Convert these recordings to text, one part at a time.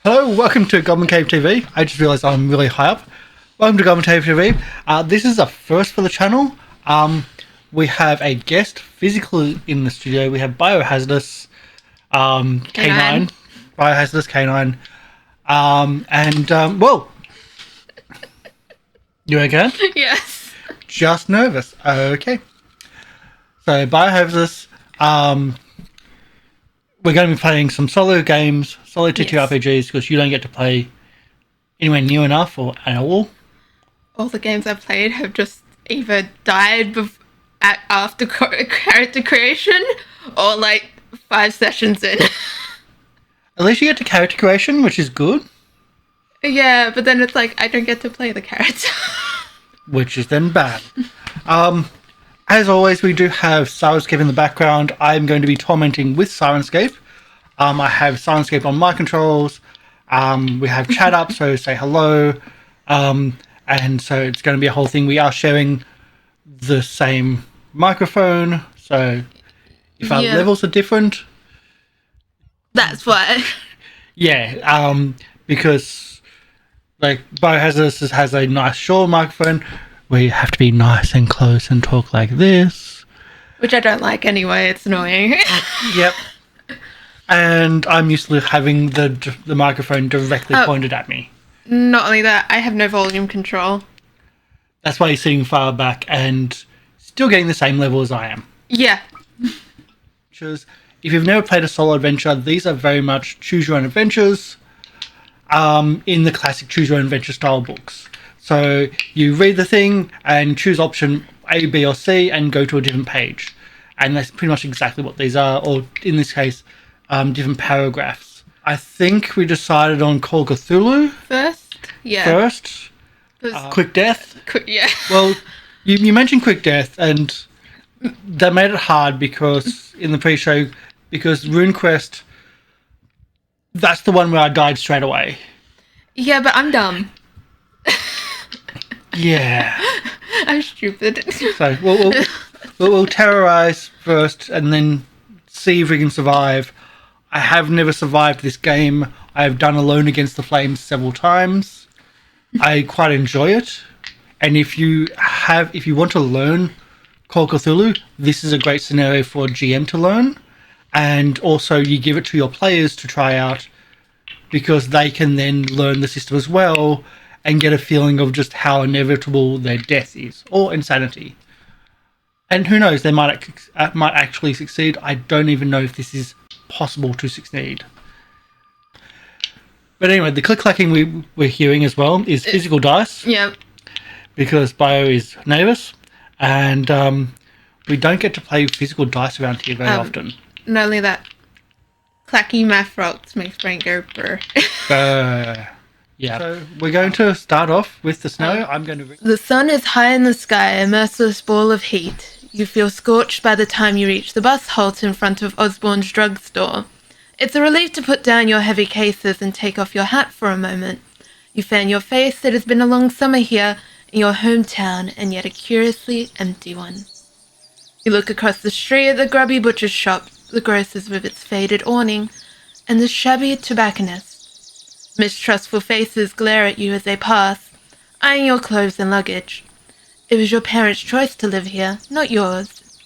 Hello, welcome to Goblin Cave TV. I just realised I'm really high up. Welcome to Goblin Cave TV. This is a first for the channel. We have a guest physically in the studio. We have Biohazardous K9. Biohazardous K9. Well, you okay? Yes. Just nervous. Okay. So, Biohazardous, we're going to be playing some solo games, solo TTRPGs, because you don't get to play anywhere near enough or at all. All the games I've played have just either died after character creation or like 5 sessions in. At least you get to character creation, which is good. Yeah, but then it's like I don't get to play the character. Which is then bad. As always, we do have Sirenscape in the background. I'm going to be tormenting with Sirenscape. I have Sirenscape on my controls. We have chat up, so say hello. And so it's going to be a whole thing. We are sharing the same microphone, so if our levels are different... That's why. Yeah, because like Biohazardous has a nice short microphone. We have to be nice and close and talk like this. Which I don't like anyway, it's annoying. Yep. And I'm used to having the microphone directly pointed at me. Not only that, I have no volume control. That's why you're sitting far back and still getting the same level as I am. Yeah. Because if you've never played a solo adventure, these are very much choose your own adventures in the classic choose your own adventure style books. So you read the thing and choose option A, B or C and go to a different page. And that's pretty much exactly what these are, or in this case, different paragraphs. I think we decided on Call of Cthulhu First. Quick Death. Yeah. Well, you mentioned Quick Death, and that made it hard because in the pre-show, because RuneQuest, that's the one where I died straight away. Yeah, but I'm dumb. Yeah. I'm stupid. So we'll terrorize first and then see if we can survive. I have never survived this game. I have done Alone Against the Flames several times. I quite enjoy it. And if you want to learn Call of Cthulhu, this is a great scenario for a GM to learn. And also you give it to your players to try out because they can then learn the system as well and get a feeling of just how inevitable their death is, or insanity. And who knows, they might actually succeed. I don't even know if this is possible to succeed. But anyway, the click-clacking we're hearing as well is physical dice. Yeah. Because Bio is nervous, and we don't get to play physical dice around here very often. Not only that, clacky math rocks makes brain go brr. Yeah. So we're going to start off with the snow. I'm going to... The sun is high in the sky, a merciless ball of heat. You feel scorched by the time you reach the bus halt in front of Osborne's drugstore. It's a relief to put down your heavy cases and take off your hat for a moment. You fan your face. It has been a long summer here in your hometown, and yet a curiously empty one. You look across the street at the grubby butcher's shop, the grocer's with its faded awning, and the shabby tobacconist. Mistrustful faces glare at you as they pass, eyeing your clothes and luggage. It was your parents' choice to live here, not yours.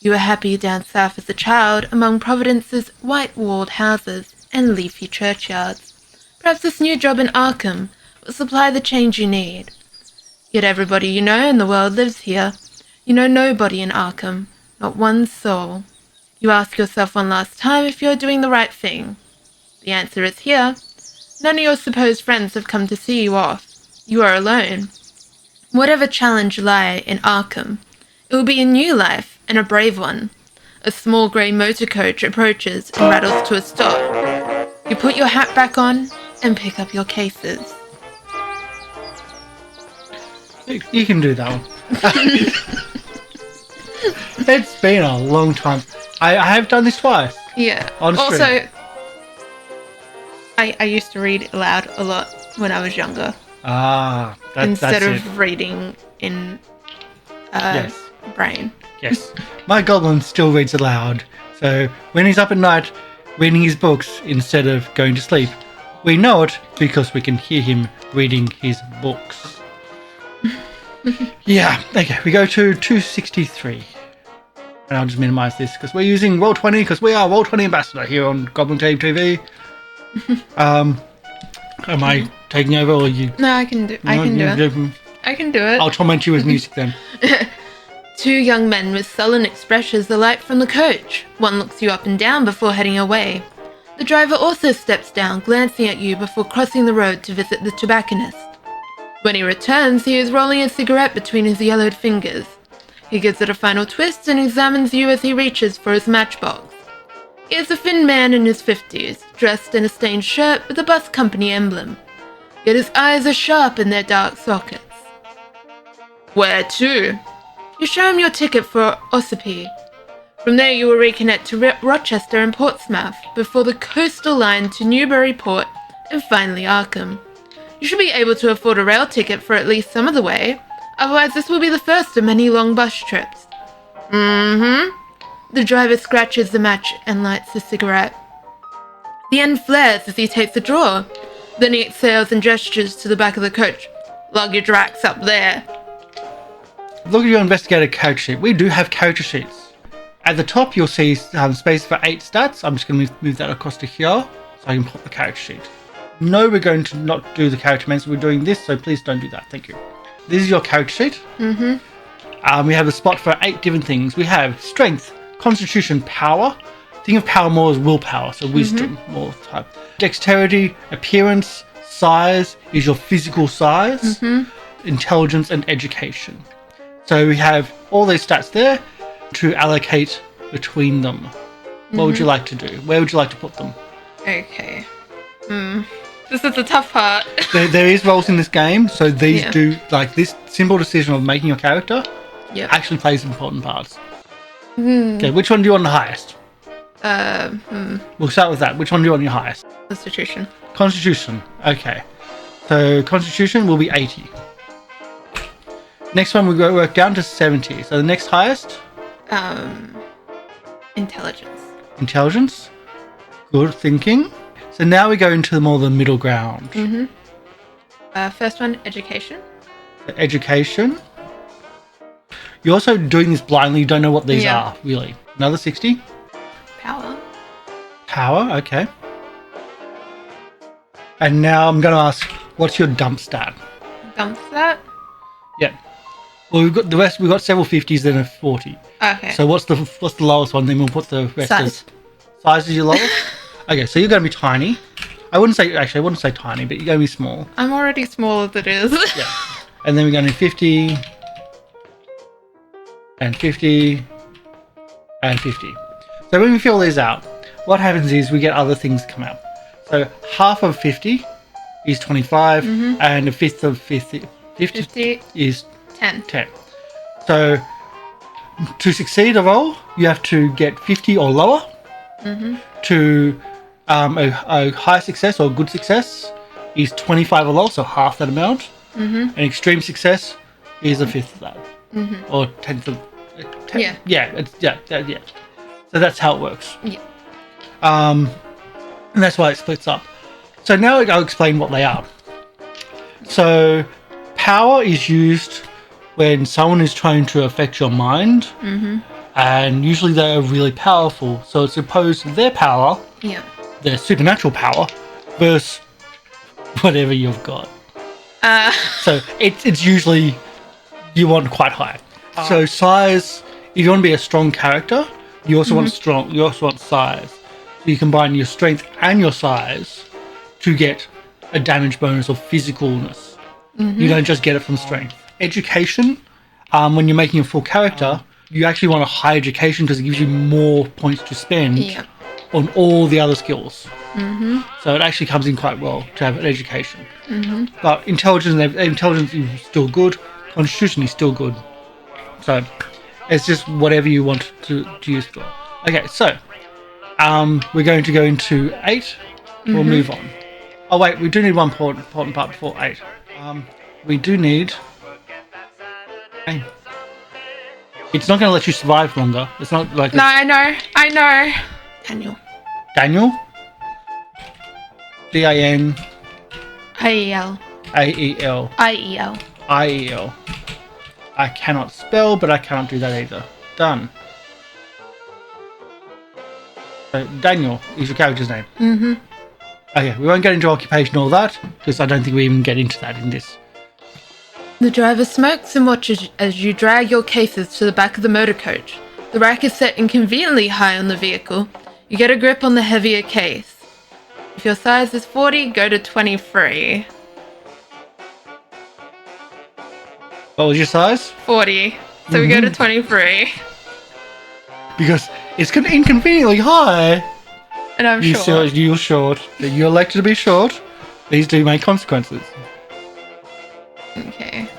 You were happy down south as a child among Providence's white-walled houses and leafy churchyards. Perhaps this new job in Arkham will supply the change you need. Yet everybody you know in the world lives here. You know nobody in Arkham, not one soul. You ask yourself one last time if you're doing the right thing. The answer is here. None of your supposed friends have come to see you off. You are alone. Whatever challenge lie in Arkham, it will be a new life and a brave one. A small grey motor coach approaches and rattles to a stop. You put your hat back on and pick up your cases. You can do that one. It's been a long time. I have done this twice. Yeah. On stream. Also, I used to read aloud a lot when I was younger. Instead of reading in brain. Yes. My goblin still reads aloud. So when he's up at night reading his books instead of going to sleep, We know it because we can hear him reading his books. Yeah, okay, we go to 263. And I'll just minimize this because we're using Roll20 because we are Roll20 Ambassador here on Goblin Cave TV. Am I taking over or you? No, I can do it. I can do it. I'll torment you with music then. Two young men with sullen expressions alight from the coach. One looks you up and down before heading away. The driver also steps down, glancing at you before crossing the road to visit the tobacconist. When he returns, he is rolling a cigarette between his yellowed fingers. He gives it a final twist and examines you as he reaches for his matchbox. He is a thin man in his 50s, dressed in a stained shirt with a bus company emblem. Yet his eyes are sharp in their dark sockets. Where to? You show him your ticket for Ossipee. From there you will reconnect to Rochester and Portsmouth, before the coastal line to Newburyport, and finally Arkham. You should be able to afford a rail ticket for at least some of the way, otherwise this will be the first of many long bus trips. The driver scratches the match and lights the cigarette. The end flares as he takes a draw. Then he exhales and gestures to the back of the coach. Lug your drax up there. Look at your investigator character sheet. We do have character sheets. At the top, you'll see space for 8 stats. I'm just going to move that across to here so I can pop the character sheet. No, we're going to not do the character mention. We're doing this, so please don't do that. Thank you. This is your character sheet. We have a spot for 8 different things. We have strength, constitution, power. Think of power more as willpower, so wisdom more type. Dexterity, appearance, size is your physical size, intelligence, and education. So we have all these stats there to allocate between them. What would you like to do? Where would you like to put them? Okay. This is the tough part. there is roles in this game, so these do, like this simple decision of making your character actually plays important parts. Okay, which one do you want the highest? We'll start with that. Which one do you want your highest? Constitution. Constitution, okay. So Constitution will be 80. Next one we go work down to 70. So the next highest? Intelligence. Intelligence. Good thinking. So now we go into more the middle ground. First one, education. Education. You're also doing this blindly. You don't know what these are, really. Another 60. Power. Power, okay. And now I'm going to ask, what's your dump stat? Dump stat? Yeah. Well, we've got the rest. We've got several 50s and a 40. Okay. So what's the lowest one? Then we'll put the rest as size is your lowest. Okay, so you're going to be tiny. I wouldn't say tiny, but you're going to be small. I'm already small as it is. Yeah. And then we're going to 50 and 50 and 50. So when we fill these out, what happens is we get other things come out. So half of 50 is 25, and a fifth of 50 is 10. So to succeed a roll, you have to get 50 or lower. To a high success or good success is 25 or lower, so half that amount. An extreme success is a fifth of that, or tenth of. Yeah. So that's how it works. Yeah. And that's why it splits up. So now I'll explain what they are. So power is used when someone is trying to affect your mind, and usually they are really powerful. So it's opposed to their power, their supernatural power, versus whatever you've got. So it's usually you want quite high. So size, if you want to be a strong character, you also want strong. You also want size. So you combine your strength and your size to get a damage bonus or physicalness. You don't just get it from strength. Education, when you're making a full character, you actually want a high education because it gives you more points to spend on all the other skills. So it actually comes in quite well to have an education. But intelligence is still good. Constitution is still good. So it's just whatever you want to use for. Okay, so we're going to go into 8. We'll move on. Oh wait, we do need one important part before 8. We do need. It's not going to let you survive longer. It's not like. No, I know. Daniel. Daniel? DAN IEL. AEL IEL. IEL. I cannot spell, but I cannot do that either. Done. So Daniel is your character's name. Mm-hmm. Okay, we won't get into occupation or that, because I don't think we even get into that in this. The driver smokes and watches as you drag your cases to the back of the motor coach. The rack is set inconveniently high on the vehicle. You get a grip on the heavier case. If your size is 40, go to 23. What was your size? 40. So we go to 23. Because it's inconveniently high. And I'm short. You're short. You're elected to be short. These do make consequences. Okay.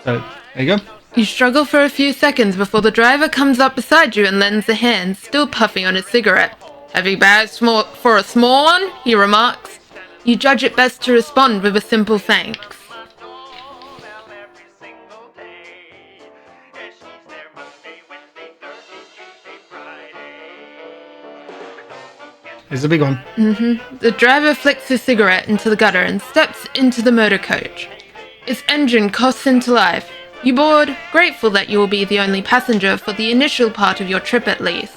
So, there you go. You struggle for a few seconds before the driver comes up beside you and lends a hand, still puffing on his cigarette. "Heavy bag for a small one?" he remarks. You judge it best to respond with a simple thanks. It's a big one. The driver flicks his cigarette into the gutter and steps into the motor coach. Its engine coughs into life. You board, grateful that you will be the only passenger for the initial part of your trip at least.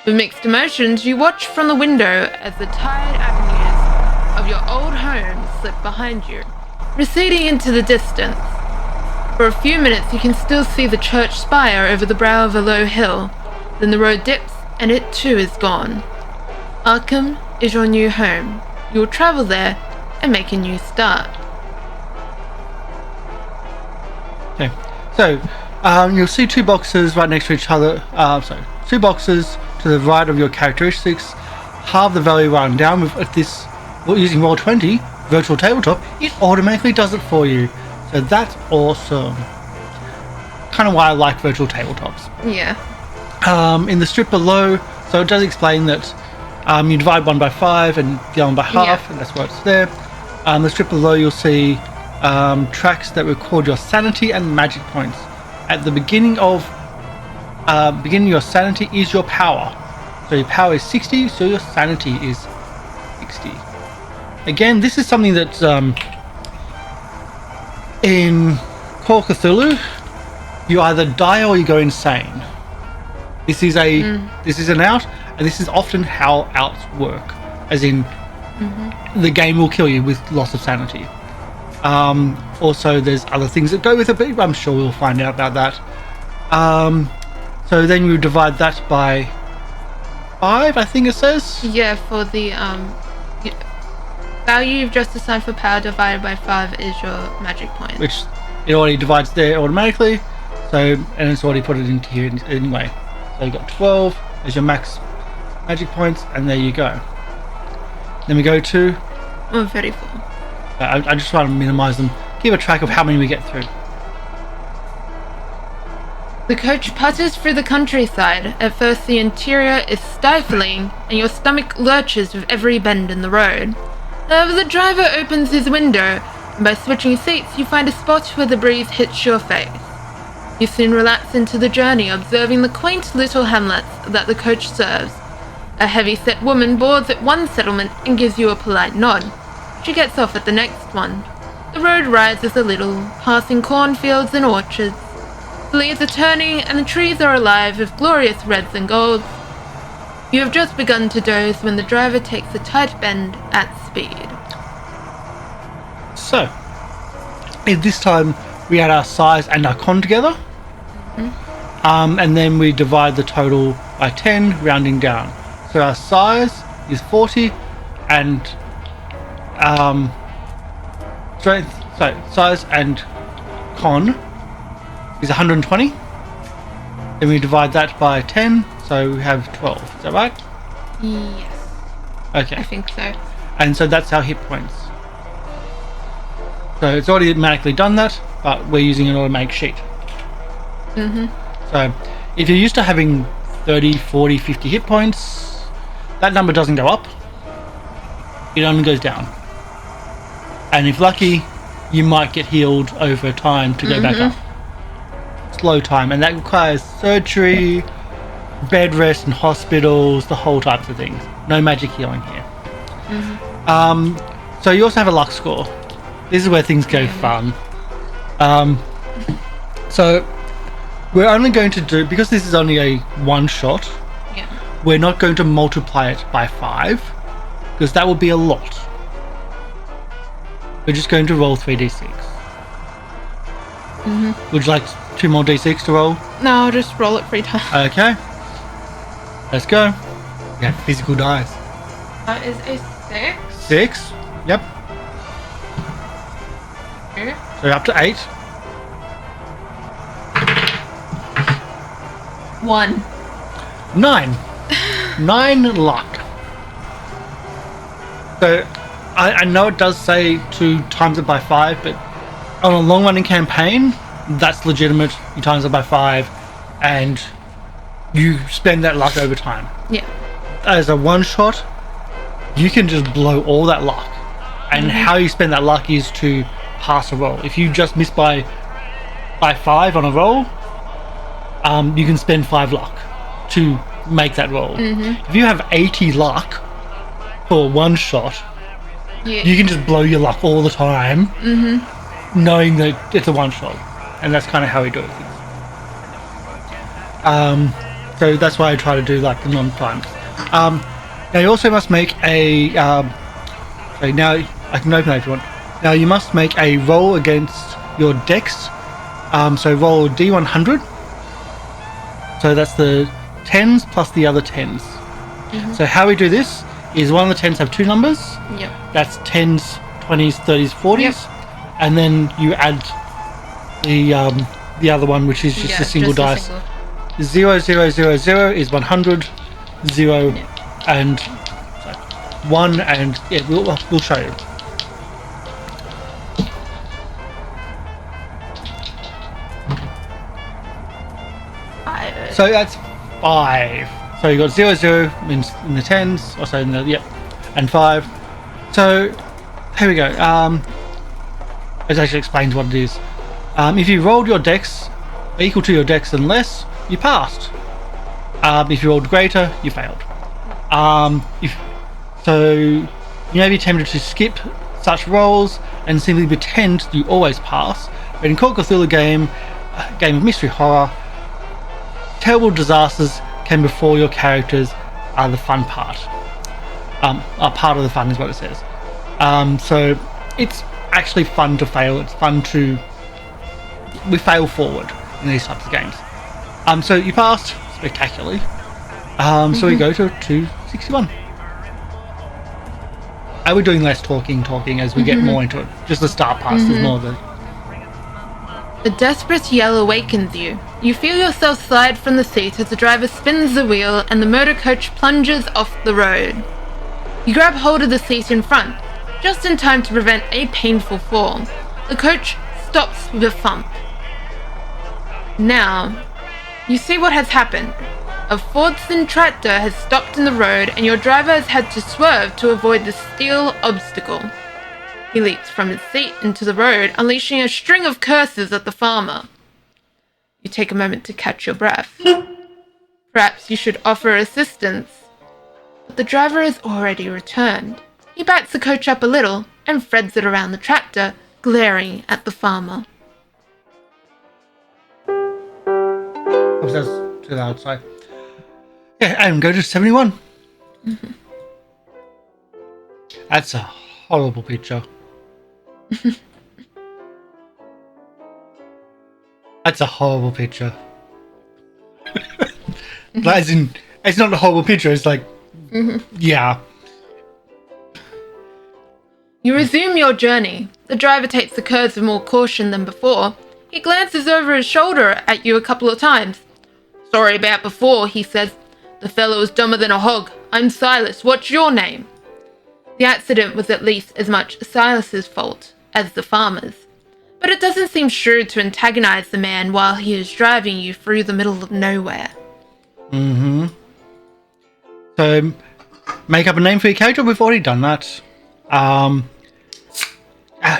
With mixed emotions, you watch from the window as the tired avenues of your old home slip behind you, receding into the distance. For a few minutes you can still see the church spire over the brow of a low hill. Then the road dips and it too is gone. Arkham is your new home. You will travel there and make a new start. Okay. So, you'll see two boxes right next to each other. Two boxes to the right of your characteristics. Halve the value right down with this. Using Roll20 virtual tabletop, it automatically does it for you. So that's awesome. Kind of why I like virtual tabletops. Yeah. In the strip below, so it does explain that you divide one by 5 and the other one by half, and that's why it's there. The strip below, you'll see tracks that record your sanity and magic points. At the beginning of your sanity is your power. So your power is 60, so your sanity is 60. Again, this is something that's in Call of Cthulhu, you either die or you go insane. This is an out, and this is often how outs work, as in the game will kill you with loss of sanity. Also, there's other things that go with it, but I'm sure we'll find out about that. So then you divide that by 5, I think it says. Yeah, for the value you've just assigned for power divided by 5 is your magic point. Which it already divides there automatically. So, and it's already put it into here anyway. So you got 12 as your max magic points, and there you go. Then we go to 134. I just want to minimize them, keep a track of how many we get through. The coach putters through the countryside. At first the interior is stifling and your stomach lurches with every bend in the road. However, the driver opens his window, and by switching seats you find a spot where the breeze hits your face. You soon relax into the journey, observing the quaint little hamlets that the coach serves. A heavy-set woman boards at one settlement and gives you a polite nod. She gets off at the next one. The road rises a little, passing cornfields and orchards. The leaves are turning and the trees are alive with glorious reds and golds. You have just begun to doze when the driver takes a tight bend at speed. So, at this time we add our size and our con together. And then we divide the total by 10, rounding down. So our size is 40 and size and con is 120. Then we divide that by 10, so we have 12. Is that right? Yes, Okay. I think so. And so that's our hit points. So it's already automatically done that, but we're using an automatic sheet. So if you're used to having 30, 40, 50 hit points, that number doesn't go up. It only goes down. And if lucky, you might get healed over time to go back up. Slow time, and that requires surgery, bed rest in hospitals, the whole types of things. No magic healing here. So you also have a luck score. This is where things go fun. So we're only going to do, because this is only a one shot, we're not going to multiply it by 5, because that would be a lot. We're just going to roll 3d6. Would you like 2 more d6 to roll? No, I'll just roll it 3 times. Okay. Let's go. Yeah, physical dice. That is a 6. 6. Yep. 2. So up to 8. 1. 9. 9 luck. So I know it does say to times it by 5, but on a long running campaign, that's legitimate. You times it by 5 and you spend that luck over time. Yeah. As a one shot, you can just blow all that luck. And how you spend that luck is to pass a roll. If you just miss by 5 on a roll, you can spend 5 luck to make that roll. If you have 80 luck for one shot, you can just blow your luck all the time, knowing that it's a one shot. And that's kind of how we do it. So that's why I try to do like the non-times. Now you also must make a so now I can open that if you want. Now you must make a roll against your dex. So roll D100. So that's the 10s plus the other 10s. So how we do this is one of the 10s have 2 numbers. That's 10s, 20s, 30s, 40s. And then you add the other one, which is just a single dice. 0, 0, 0, 0 is 100, 0 and 1, and we'll show you. So that's 5. So you got 0, 0 in the 10s, also in the and 5. So here we go. It actually explains what it is. If you rolled your dex equal to your dex and less, you passed. If you rolled greater, you failed. So you may be tempted to skip such rolls and simply pretend you always pass. But in Call of Cthulhu game of mystery horror, terrible disasters can befall your characters are the fun part. A part of the fun is what it says. So it's actually fun to fail. It's fun to... we fail forward in these types of games. So you passed spectacularly. So we go to 261. And we're doing less talking as we get more into it. Just the start pass is more of a... A desperate yell awakens you. You feel yourself slide from the seat as the driver spins the wheel and the motor coach plunges off the road. You grab hold of the seat in front, just in time to prevent a painful fall. The coach stops with a thump. Now, you see what has happened. A Fordson tractor has stopped in the road and your driver has had to swerve to avoid the steel obstacle. He leaps from his seat into the road, unleashing a string of curses at the farmer. You take a moment to catch your breath. Perhaps you should offer assistance. But the driver has already returned. He backs the coach up a little and threads it around the tractor, glaring at the farmer. Oh, that's to the outside. Yeah, and go to 71. That's a horrible picture. That's a horrible picture. As in, it's not a horrible picture, it's like, yeah. You resume your journey. The driver takes the curves with more caution than before. He glances over his shoulder at you a couple of times. Sorry about before, he says. The fellow is dumber than a hog. I'm Silas. What's your name? The accident was at least as much Silas's fault as the farmer's. But it doesn't seem shrewd to antagonize the man while he is driving you through the middle of nowhere. So, make up a name for your character. We've already done that.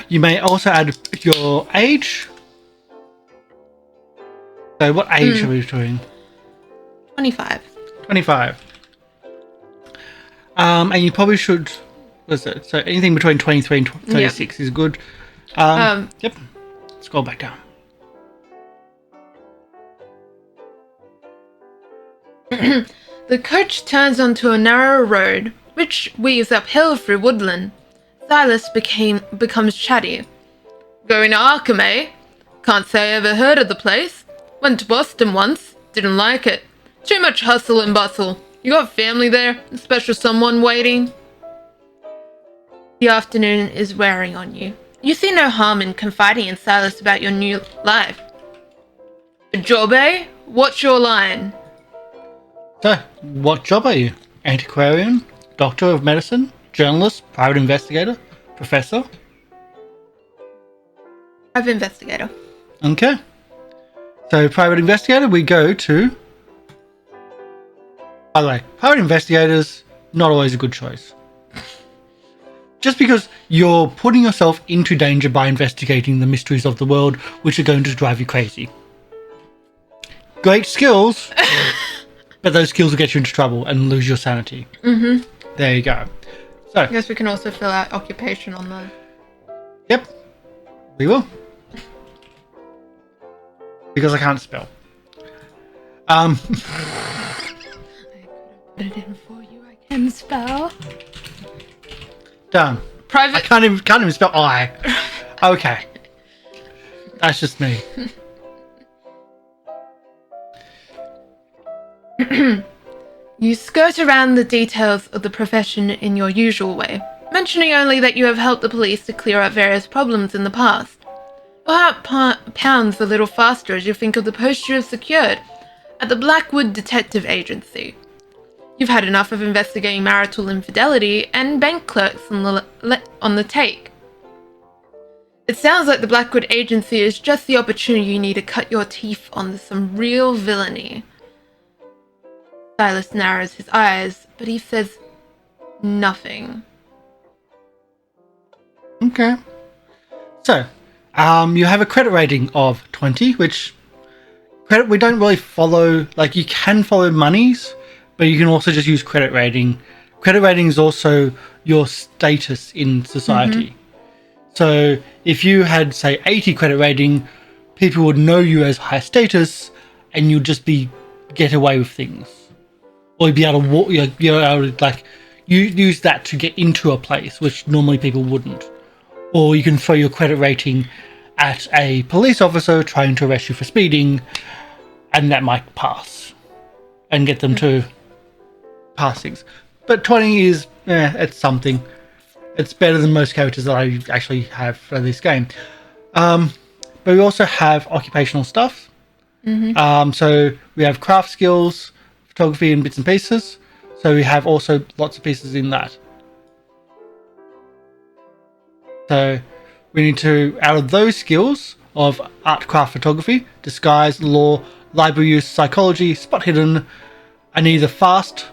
You may also add your age. So, what age are we doing? 25. 25. And you probably should. What's it? So anything between 23 and 36 is good. Yep. Scroll back down. The coach turns onto a narrow road, which weaves uphill through woodland. Silas becomes chatty. Going to Arkham, eh? Can't say I ever heard of the place. Went to Boston once. Didn't like it. Too much hustle and bustle. You got family there? A special someone waiting? The afternoon is wearing on you. You see no harm in confiding in Silas about your new life. A job, eh? What's your line? So, what job are you? Antiquarian? Doctor of medicine? Journalist? Private investigator? Professor? Private investigator. Okay. So, private investigator, we go to... By the way, private investigators, not always a good choice. Just because you're putting yourself into danger by investigating the mysteries of the world, which are going to drive you crazy. Great skills, but those skills will get you into trouble and lose your sanity. Mm-hmm. There you go. So, I guess we can also fill out occupation on the... Yep, we will. Because I can't spell. I could have put it in for you. I can spell. Done. Private... I can't even spell I. Okay. That's just me. You skirt around the details of the profession in your usual way, mentioning only that you have helped the police to clear up various problems in the past. Your heart pounds a little faster as you think of the post you have secured at the Blackwood Detective Agency. You've had enough of investigating marital infidelity and bank clerks on the take. It sounds like the Blackwood Agency is just the opportunity you need to cut your teeth on some real villainy. Silas narrows his eyes, but he says nothing. Okay. So, you have a credit rating of 20, which we don't really follow. Like, you can follow monies, but you can also just use credit rating. Credit rating is also your status in society. Mm-hmm. So, if you had, say, 80 credit rating, people would know you as high status, and you'd just get away with things. Or you'd be able to walk, you use that to get into a place, which normally people wouldn't. Or you can throw your credit rating at a police officer trying to arrest you for speeding, and that might pass. And get them to pass things. But 20 is, it's something. It's better than most characters that I actually have for this game. But we also have occupational stuff. Mm-hmm. So we have craft skills, photography and bits and pieces. So we have also lots of pieces in that. So we need to, out of those skills of art, craft, photography, disguise, law, library use, psychology, spot hidden, and either fast,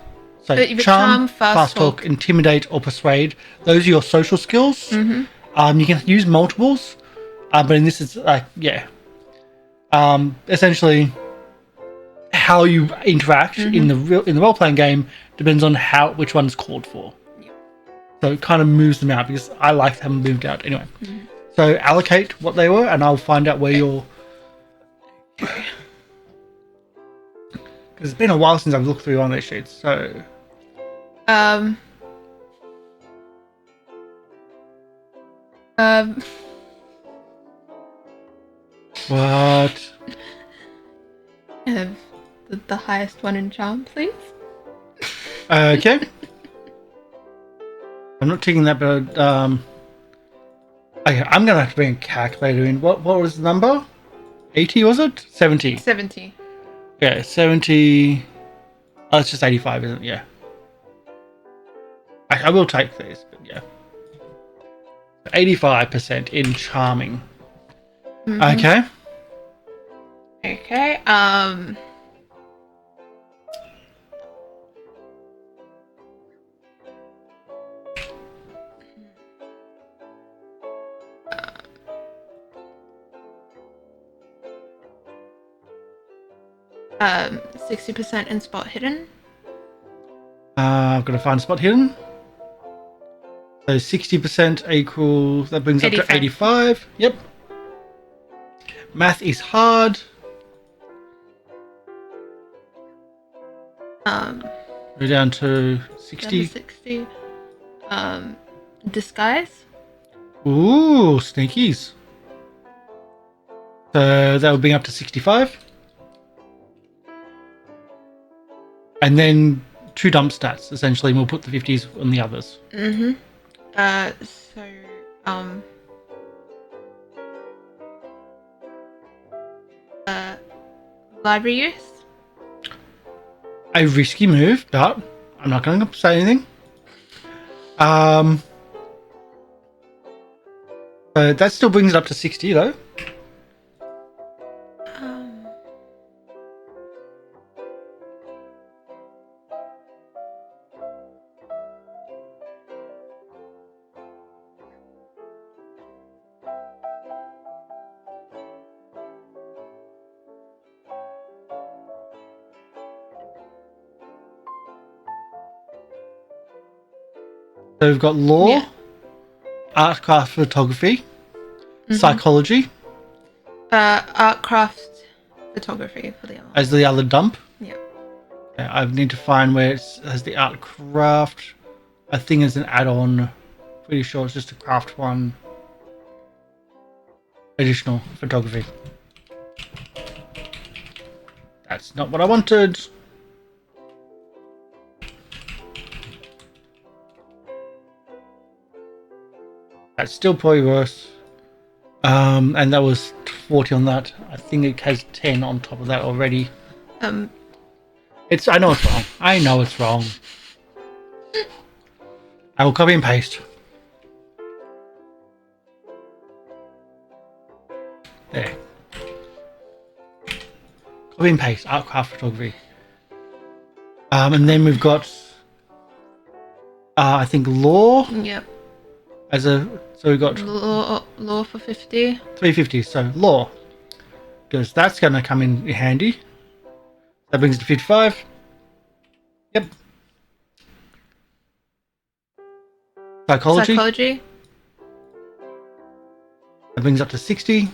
so charm, fast talk, intimidate, or persuade. Those are your social skills. Mm-hmm. You can use multiples, but in this it's essentially how you interact in the role playing game depends on which one's called for. Yep. So it kind of moves them out because I like to have them moved out anyway. Mm-hmm. So allocate what they were, and I'll find out where you're. Because it's been a while since I've looked through one of these sheets. So. What? Have the highest one in charm, please. Okay. I'm not taking that, but okay, I'm gonna have to bring a calculator in. What was the number? 80 was it? 70. 70. Yeah, 70. Oh, it's just 85, isn't it? Yeah. I will take these, but yeah. 85% in charming. Mm-hmm. Okay. Okay. 60% in spot hidden. I've got to find a spot hidden. So 60% equals, that brings up to 85. Yep. Math is hard. We're down to 60. 60. Disguise. Ooh, sneakies. So that will bring up to 65. And then 2 dump stats, essentially, and we'll put the 50s on the others. Mm-hmm. Library use? A risky move, but I'm not going to say anything. So that still brings it up to 60, though. So we've got law, art, craft, photography, psychology. Art, craft, photography for the other. As the other dump. Yeah. Okay, I need to find where it has the art craft. I think it's an add-on. Pretty sure it's just a craft one. Additional photography. That's not what I wanted. That's still probably worse. And that was 40 on that. I think it has 10 on top of that already. I know it's wrong. I know it's wrong. I will copy and paste. There. Copy and paste. Art, craft, photography. And then we've got, I think, law. Yep. So we've got law for 50. 350. So law, because that's going to come in handy. That brings it to 55. Yep. Psychology. That brings up to 60.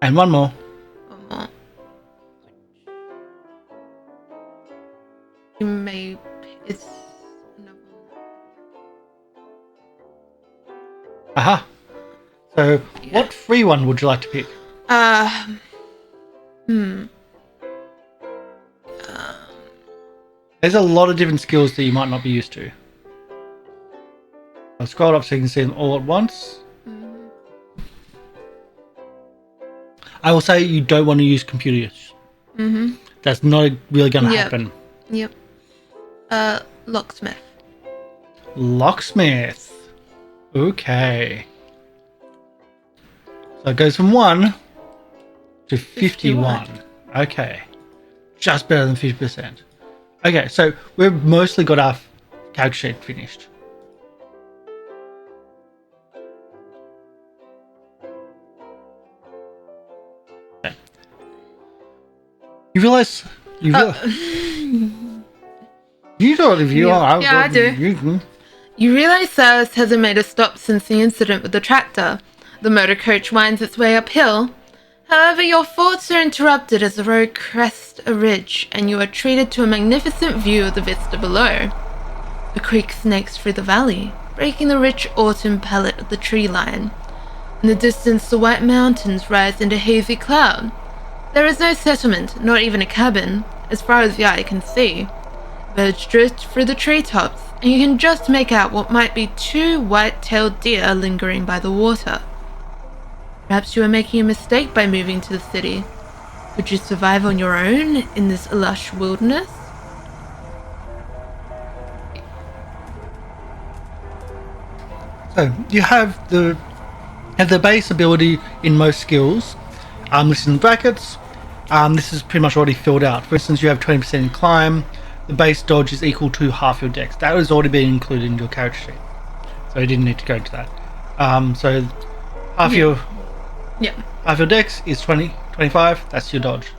And one more. Maybe it's another one. Aha. So what free one would you like to pick? There's a lot of different skills that you might not be used to. I'll scroll up so you can see them all at once. I will say you don't want to use computers. That's not really going to happen. Yep. Locksmith. Locksmith. Okay. So it goes from 1 to 51. Okay. Just better than 50%. Okay, so we've mostly got our character sheet finished. Okay. You realise... You don't review. I do. You realise Cyrus hasn't made a stop since the incident with the tractor. The motor coach winds its way uphill. However, your thoughts are interrupted as the road crests a ridge, and you are treated to a magnificent view of the vista below. A creek snakes through the valley, breaking the rich autumn palette of the tree line. In the distance, the white mountains rise into hazy cloud. There is no settlement, not even a cabin, as far as the eye can see. Birds drift through the treetops, and you can just make out what might be 2 white-tailed deer lingering by the water. Perhaps you are making a mistake by moving to the city. Could you survive on your own in this lush wilderness? So you have the base ability in most skills. Listed in brackets. This is pretty much already filled out. For instance, you have 20% in climb. The base dodge is equal to half your dex. That has already been included in your character sheet, so you didn't need to go into that. So half your dex is 25. That's your dodge.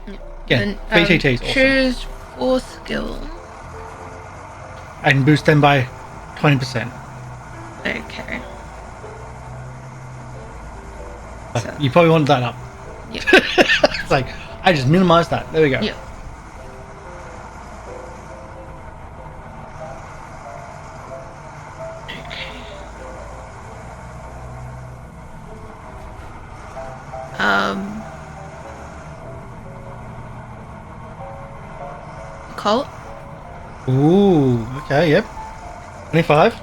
Again, 3 TTs. Choose 4 skill. And boost them by 20%. Okay. So you probably want that up. Yeah. It's like, I just minimized that. There we go. Yeah. Colt. Ooh, okay, yep. 25.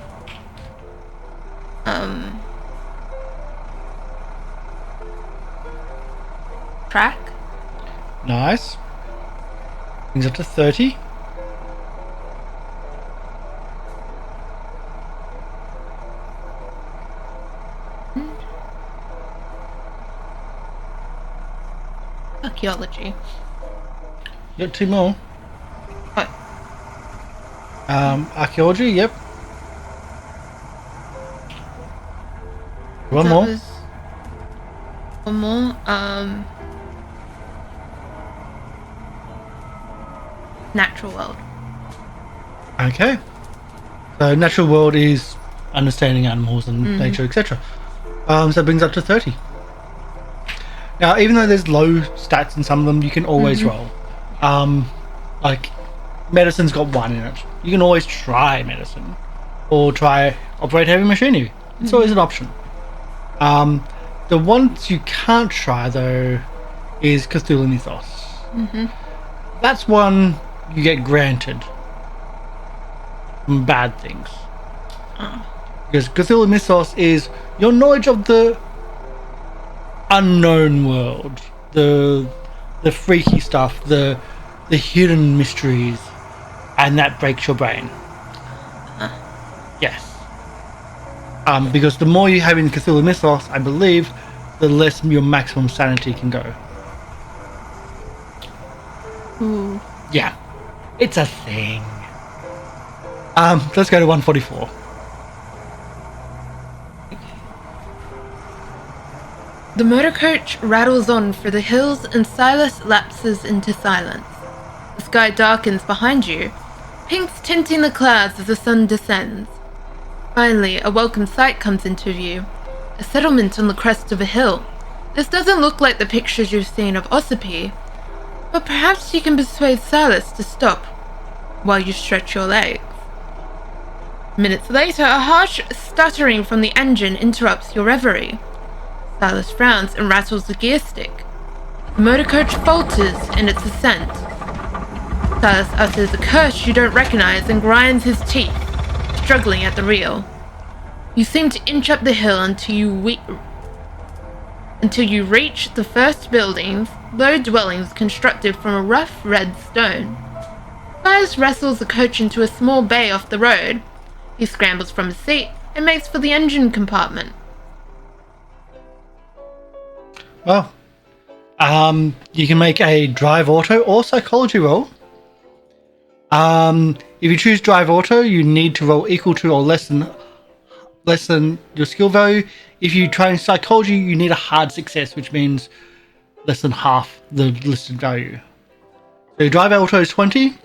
Track. Nice. Brings up to 30. Archaeology. You got 2 more. Oh. Archaeology, yep. One That more. was one more. Natural world. Okay. So natural world is understanding animals and nature, etc. So it brings up to 30. Now, even though there's low stats in some of them, you can always roll. Like, medicine's got 1 in it. You can always try medicine. Or try operate heavy machinery. It's always an option. The ones you can't try, though, is Cthulhu Mythos. That's one you get granted from bad things. Because Cthulhu Mythos is your knowledge of the unknown world, the freaky stuff, the hidden mysteries, and that breaks your brain. Yes. Because the more you have in Cthulhu Mythos, I believe, the less your maximum sanity can go. Ooh. Yeah. It's a thing. Let's go to 144. The motor coach rattles on through the hills and Silas lapses into silence. The sky darkens behind you, pinks tinting the clouds as the sun descends. Finally, a welcome sight comes into view. A settlement on the crest of a hill. This doesn't look like the pictures you've seen of Ossipee, but perhaps you can persuade Silas to stop while you stretch your legs. Minutes later, a harsh stuttering from the engine interrupts your reverie. Silas frowns and rattles the gear stick. The motor coach falters in its ascent. Silas utters a curse you don't recognize and grinds his teeth, struggling at the wheel. You seem to inch up the hill until you reach the first buildings, low dwellings constructed from a rough red stone. Silas wrestles the coach into a small bay off the road. He scrambles from his seat and makes for the engine compartment. Well, you can make a drive auto or psychology roll. If you choose drive auto, you need to roll equal to or less than your skill value. If you try in psychology, you need a hard success, which means less than half the listed value. So your drive auto is 20.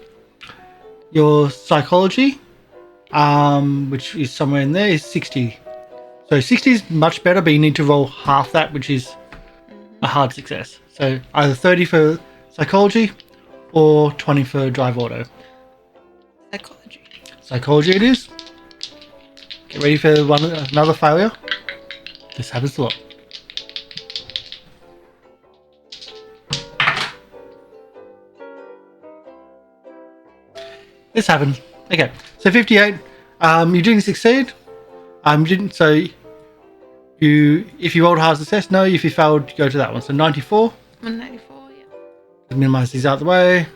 Your psychology, which is somewhere in there, is 60. So 60 is much better, but you need to roll half that, which is a hard success. So either 30 for psychology or 20 for drive auto. Psychology. Psychology it is. Get ready for another failure. This happens a lot. This happened. Okay, so 58. You didn't succeed. You didn't. So if you rolled a hard success, no. If you failed, go to that one. So 94. 194, yeah. Let's minimize these out of the way.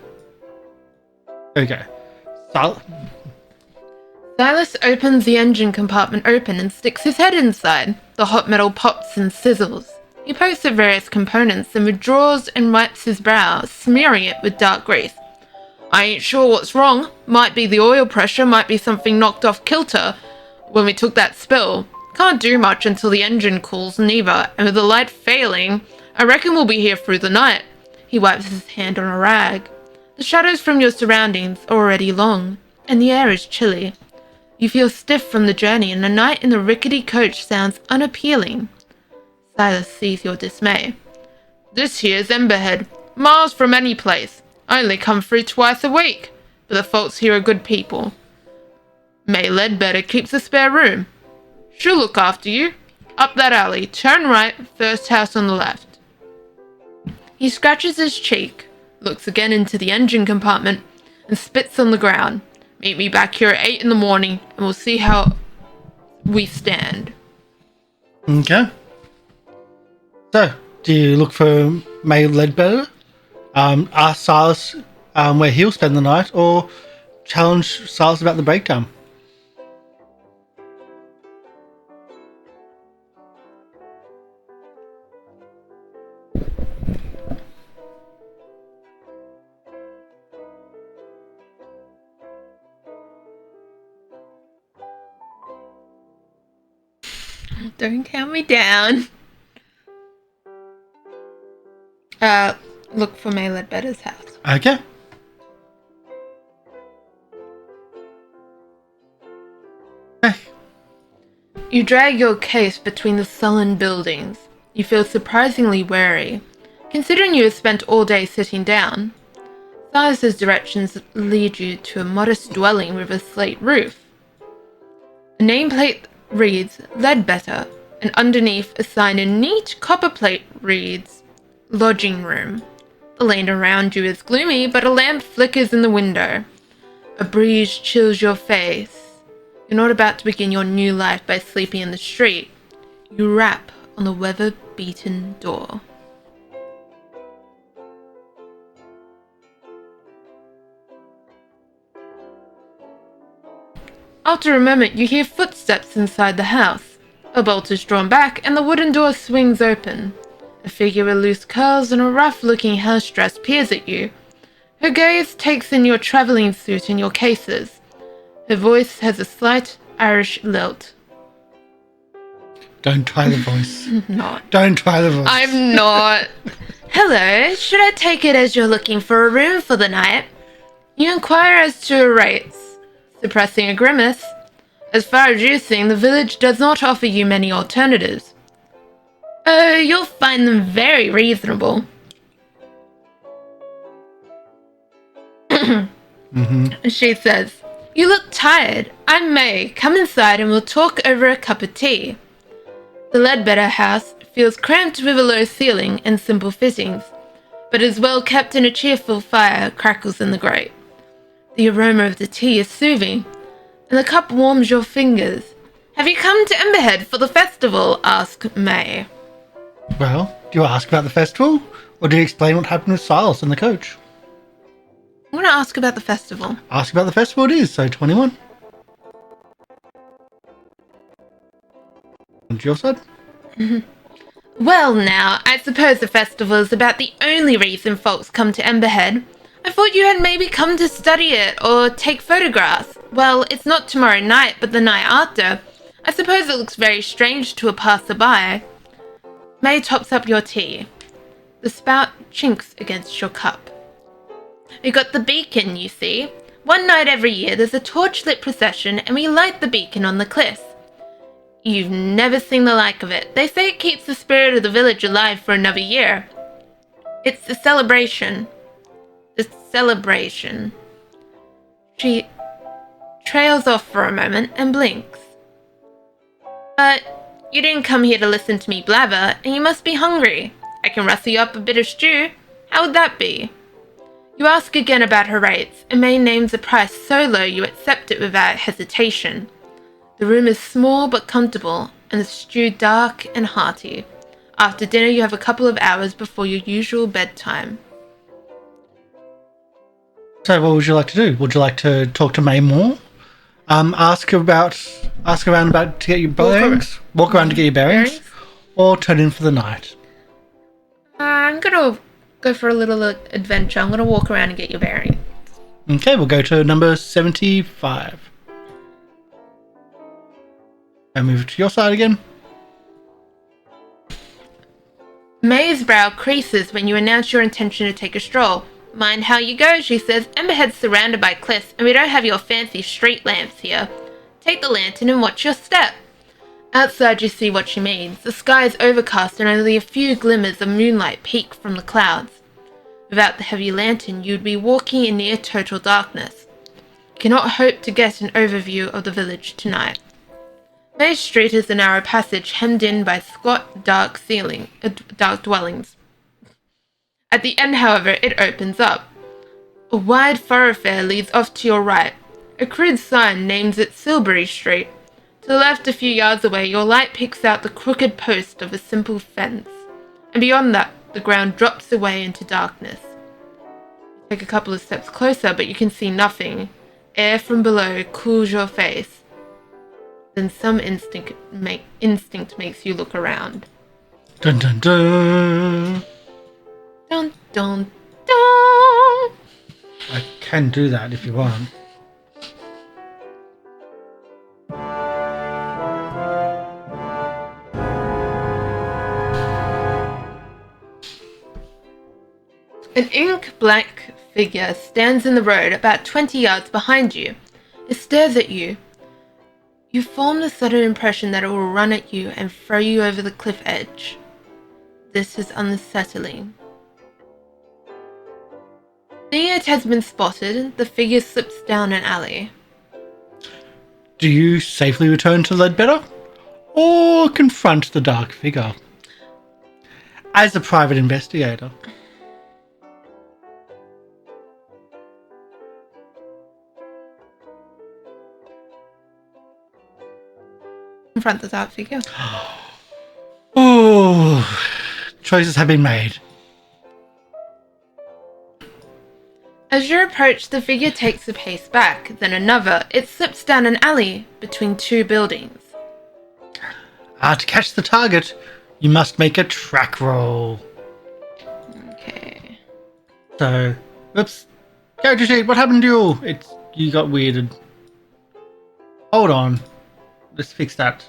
Okay. Silas opens the engine compartment open and sticks his head inside. The hot metal pops and sizzles. He pokes at various components and withdraws and wipes his brow, smearing it with dark grease. I ain't sure what's wrong. Might be the oil pressure, might be something knocked off kilter when we took that spill. Can't do much until the engine cools neither, and with the light failing, I reckon we'll be here through the night. He wipes his hand on a rag. The shadows from your surroundings are already long, and the air is chilly. You feel stiff from the journey, and a night in the rickety coach sounds unappealing. Silas sees your dismay. This here's Emberhead, miles from any place. I only come through twice a week, but the folks here are good people. May Ledbetter keeps a spare room. She'll look after you. Up that alley, turn right, first house on the left. He scratches his cheek, looks again into the engine compartment, and spits on the ground. Meet me back here at 8 in the morning, and we'll see how we stand. Okay. So, do you look for May Ledbetter? Ask Silas where he'll spend the night, or challenge Silas about the breakdown? Don't count me down. Look for May Ledbetter's house. Okay. You drag your case between the sullen buildings. You feel surprisingly wary, considering you have spent all day sitting down. Silas's directions lead you to a modest dwelling with a slate roof. A nameplate reads Ledbetter, and underneath a sign in neat copperplate reads Lodging Room. The lane around you is gloomy, but a lamp flickers in the window. A breeze chills your face. You're not about to begin your new life by sleeping in the street. You rap on the weather-beaten door. After a moment, you hear footsteps inside the house. A bolt is drawn back, and the wooden door swings open. A figure with loose curls and a rough-looking house dress peers at you. Her gaze takes in your traveling suit and your cases. Her voice has a slight Irish lilt. Don't try the voice. Not. Don't try the voice. I'm not. Hello, should I take it as you're looking for a room for the night? You inquire as to her rates, suppressing a grimace. As far as you see, the village does not offer you many alternatives. Oh, you'll find them very reasonable. She says, you look tired. I'm May. Come inside and we'll talk over a cup of tea. The Ledbetter house feels cramped with a low ceiling and simple fittings, but is well kept and a cheerful fire crackles in the grate. The aroma of the tea is soothing, and the cup warms your fingers. Have you come to Emberhead for the festival? Asks May. Well, do you ask about the festival, or do you explain what happened with Silas and the coach? I'm going to ask about the festival. Ask about the festival it is, so 21. And your side? Well now, I suppose the festival is about the only reason folks come to Emberhead. I thought you had maybe come to study it or take photographs. Well, it's not tomorrow night, but the night after. I suppose it looks very strange to a passerby. May tops up your tea. The spout chinks against your cup. We got the beacon, you see. One night every year there's a torchlit procession and we light the beacon on the cliffs. You've never seen the like of it. They say it keeps the spirit of the village alive for another year. It's the celebration. The celebration. She trails off for a moment and blinks. But you didn't come here to listen to me blabber, and you must be hungry. I can rustle you up a bit of stew. How would that be? You ask again about her rates, and May names a price so low you accept it without hesitation. The room is small but comfortable, and the stew dark and hearty. After dinner you have a couple of hours before your usual bedtime. So what would you like to do? Would you like to talk to May more? Ask around about to get your bearings? Walk around to get your bearings? Or turn in for the night? I'm gonna go for a little adventure. I'm gonna walk around and get your bearings. Okay, we'll go to number 75. And move to your side again. May's brow creases when you announce your intention to take a stroll. Mind how you go, she says. Emberhead's surrounded by cliffs, and we don't have your fancy street lamps here. Take the lantern and watch your step. Outside you see what she means. The sky is overcast and only a few glimmers of moonlight peek from the clouds. Without the heavy lantern, you'd be walking in near total darkness. You cannot hope to get an overview of the village tonight. Main Street is a narrow passage hemmed in by squat, dark dwellings. At the end, however, it opens up. A wide thoroughfare leads off to your right. A crude sign names it Silbury Street. To the left, a few yards away, your light picks out the crooked post of a simple fence. And beyond that, the ground drops away into darkness. You take a couple of steps closer, but you can see nothing. Air from below cools your face. Then some instinct makes you look around. Dun dun dun. Dun dun dun. I can do that if you want. An ink-black figure stands in the road about 20 yards behind you. It stares at you. You form the sudden impression that it will run at you and throw you over the cliff edge. This is unsettling. Seeing it has been spotted, the figure slips down an alley. Do you safely return to Ledbetter? Or confront the dark figure? As a private investigator. Confront the dark figure. Oh, choices have been made. As you approach, the figure takes a pace back, then another. It slips down an alley between two buildings. To catch the target, you must make a track roll. Okay. So, oops. Character sheet, what happened to you? You got weirded. Hold on. Let's fix that.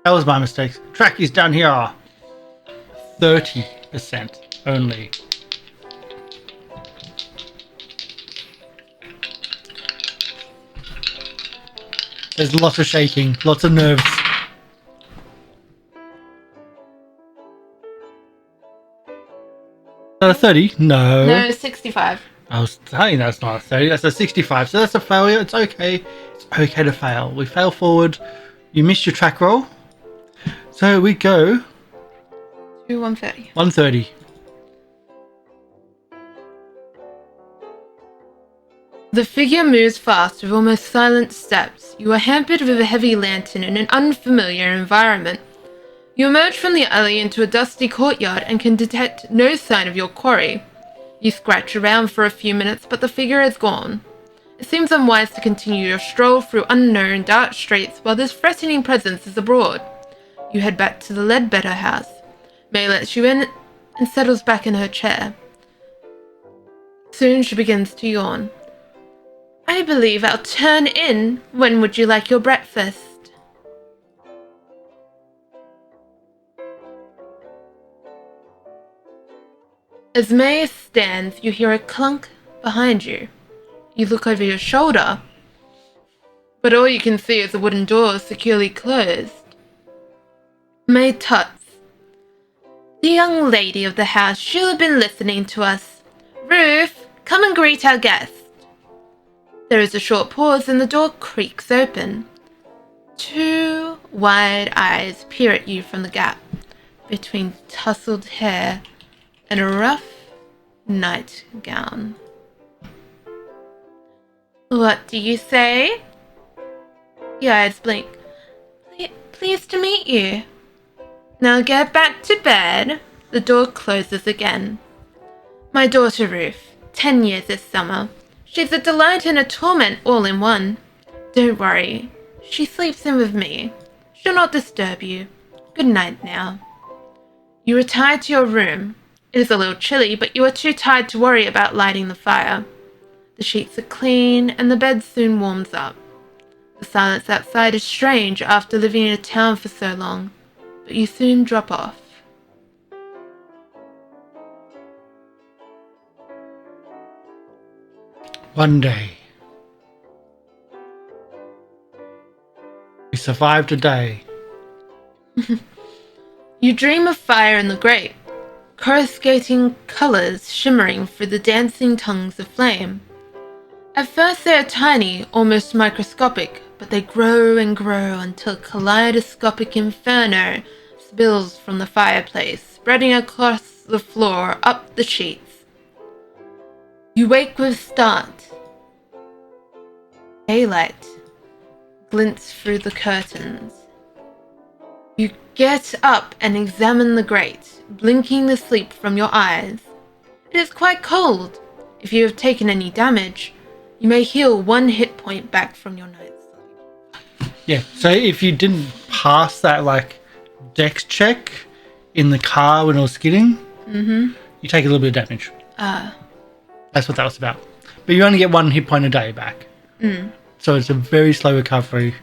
That was my mistake. Track is down here. 30% only. There's lots of shaking, lots of nerves. Is that a 30? No. No, 65. I was saying that's not a 30, that's a 65. So that's a failure. It's okay. It's okay to fail. We fail forward. You missed your track roll. So we go To 130. 130. The figure moves fast with almost silent steps. You are hampered with a heavy lantern in an unfamiliar environment. You emerge from the alley into a dusty courtyard and can detect no sign of your quarry. You scratch around for a few minutes, but the figure is gone. It seems unwise to continue your stroll through unknown dark streets while this threatening presence is abroad. You head back to the Ledbetter house. May lets you in and settles back in her chair. Soon she begins to yawn. I believe I'll turn in. When would you like your breakfast? As May stands, you hear a clunk behind you. You look over your shoulder, but all you can see is a wooden door securely closed. May tuts. The young lady of the house, she'll have been listening to us. Ruth, come and greet our guest. There is a short pause and the door creaks open. Two wide eyes peer at you from the gap between tousled hair and a rough nightgown. What do you say? The eyes blink. Pleased to meet you. Now get back to bed. The door closes again. My daughter Ruth, 10 years this summer. She's a delight and a torment all in one. Don't worry, she sleeps in with me. She'll not disturb you. Good night now. You retire to your room. It is a little chilly, but you are too tired to worry about lighting the fire. The sheets are clean, and the bed soon warms up. The silence outside is strange after living in a town for so long, but you soon drop off. One day. We survived a day. You dream of fire in the grate, coruscating colours shimmering through the dancing tongues of flame. At first they are tiny, almost microscopic, but they grow and grow until a kaleidoscopic inferno spills from the fireplace, spreading across the floor, up the sheets. You wake with start. Daylight glints through the curtains. You get up and examine the grate, blinking the sleep from your eyes. It is quite cold. If you have taken any damage, you may heal 1 hit point back from your night's sleep. Yeah, so if you didn't pass that, dex check in the car when I was skidding, you take a little bit of damage. That's what that was about. But you only get 1 hit point a day back. So it's a very slow recovery.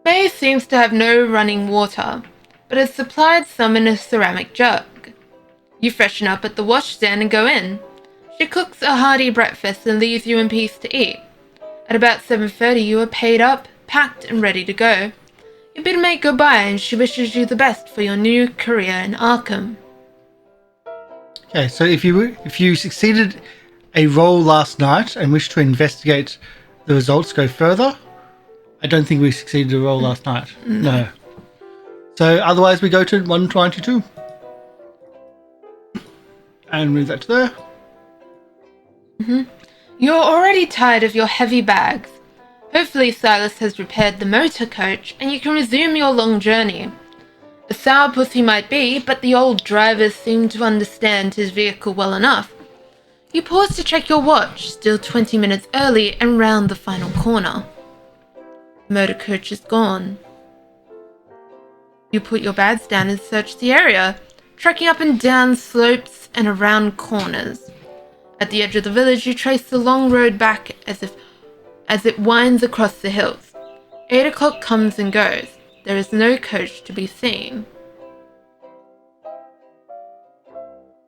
May seems to have no running water, but has supplied some in a ceramic jug. You freshen up at the washstand and go in. She cooks a hearty breakfast and leaves you in peace to eat. At about 7:30 you are paid up, packed and ready to go. You bid May goodbye and she wishes you the best for your new career in Arkham. Okay, so if you succeeded a roll last night and wish to investigate the results, go further. I don't think we succeeded a roll last night. No. So otherwise we go to 192. And move that to there. You're already tired of your heavy bags. Hopefully Silas has repaired the motor coach and you can resume your long journey. A sourpuss he might be, but the old drivers seem to understand his vehicle well enough. You pause to check your watch, still 20 minutes early, and round the final corner. The motor coach is gone. You put your bags down and search the area, trekking up and down slopes and around corners. At the edge of the village, you trace the long road back as it winds across the hills. 8 o'clock comes and goes. There is no coach to be seen.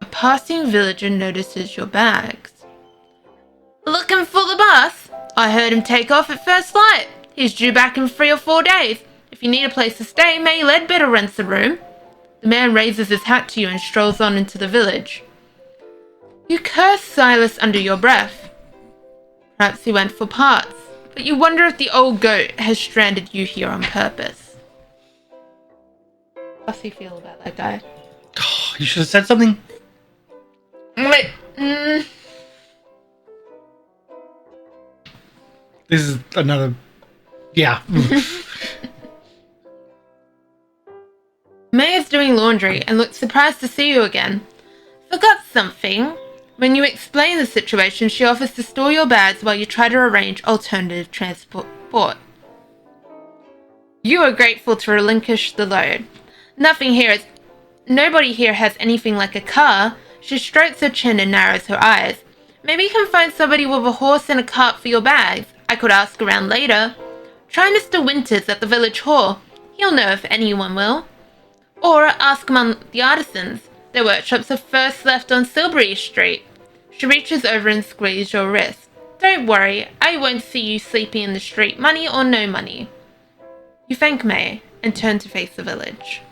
A passing villager notices your bags. Looking for the bus? I heard him take off at first light. He's due back in 3 or 4 days. If you need a place to stay, May Ledbetter rents a room. The man raises his hat to you and strolls on into the village. You curse Silas under your breath. Perhaps he went for parts, but you wonder if the old goat has stranded you here on purpose. How's he feel about that guy? Oh, you should have said something. Wait, This is another... Yeah. May is doing laundry and looks surprised to see you again. Forgot something. When you explain the situation, she offers to store your bags while you try to arrange alternative transport. You are grateful to relinquish the load. Nobody here has anything like a car. She strokes her chin and narrows her eyes. Maybe you can find somebody with a horse and a cart for your bags. I could ask around later. Try Mr. Winters at the village hall. He'll know if anyone will. Or ask among the artisans. Their workshops are first left on Silbury Street. She reaches over and squeezes your wrist. Don't worry, I won't see you sleeping in the street, money or no money. You thank May and turn to face the village.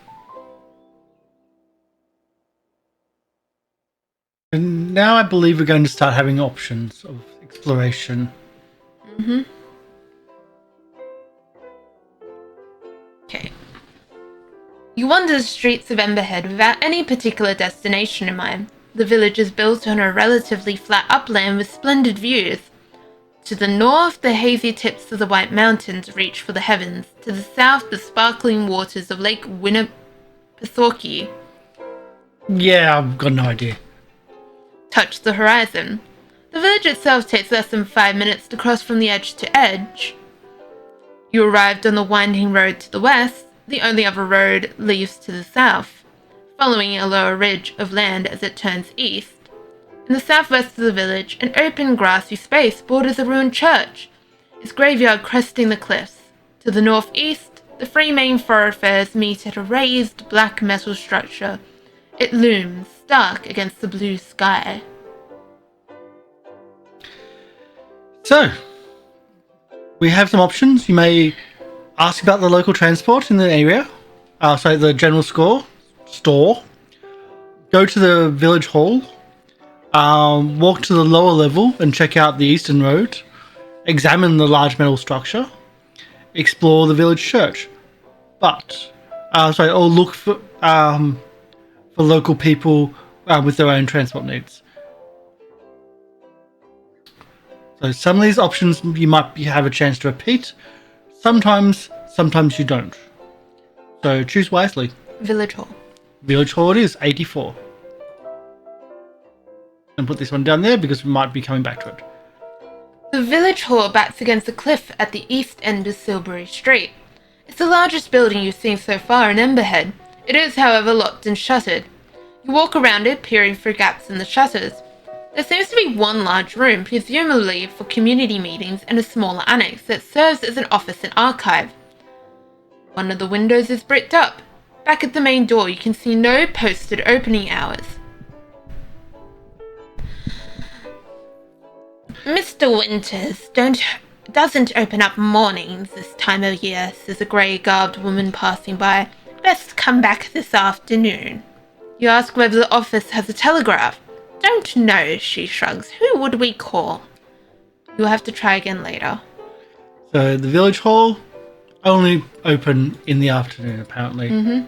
And now I believe we're going to start having options of exploration. Okay. You wander the streets of Emberhead without any particular destination in mind. The village is built on a relatively flat upland with splendid views. To the north, the hazy tips of the White Mountains reach for the heavens. To the south, the sparkling waters of Lake Winnipesaukee Yeah, I've got no idea. touch the horizon. The village itself takes less than 5 minutes to cross from the edge to edge. You arrived on the winding road to the west. The only other road leads to the south, following a lower ridge of land as it turns east. In the southwest of the village, an open grassy space borders a ruined church, its graveyard cresting the cliffs. To the northeast, the 3 main thoroughfares meet at a raised black metal structure. It looms, dark against the blue sky. So, we have some options. You may ask about the local transport in the area. The general store. Go to the village hall. Walk to the lower level and check out the eastern road. Examine the large metal structure. Explore the village church. Or look for local people with their own transport needs. So some of these options you might have a chance to repeat. Sometimes you don't. So choose wisely. Village hall. Village hall it is, 84. And put this one down there because we might be coming back to it. The village hall backs against the cliff at the east end of Silbury Street. It's the largest building you've seen so far in Emberhead. It is, however, locked and shuttered. You walk around it, peering through gaps in the shutters. There seems to be one large room, presumably for community meetings, and a smaller annex that serves as an office and archive. One of the windows is bricked up. Back at the main door, you can see no posted opening hours. Mr. Winters doesn't open up mornings this time of year, says a grey-garbed woman passing by. Best come back this afternoon. You ask whether the office has a telegraph. Don't know, she shrugs. Who would we call? You'll have to try again later. So the village hall only open in the afternoon, apparently. Mm-hmm.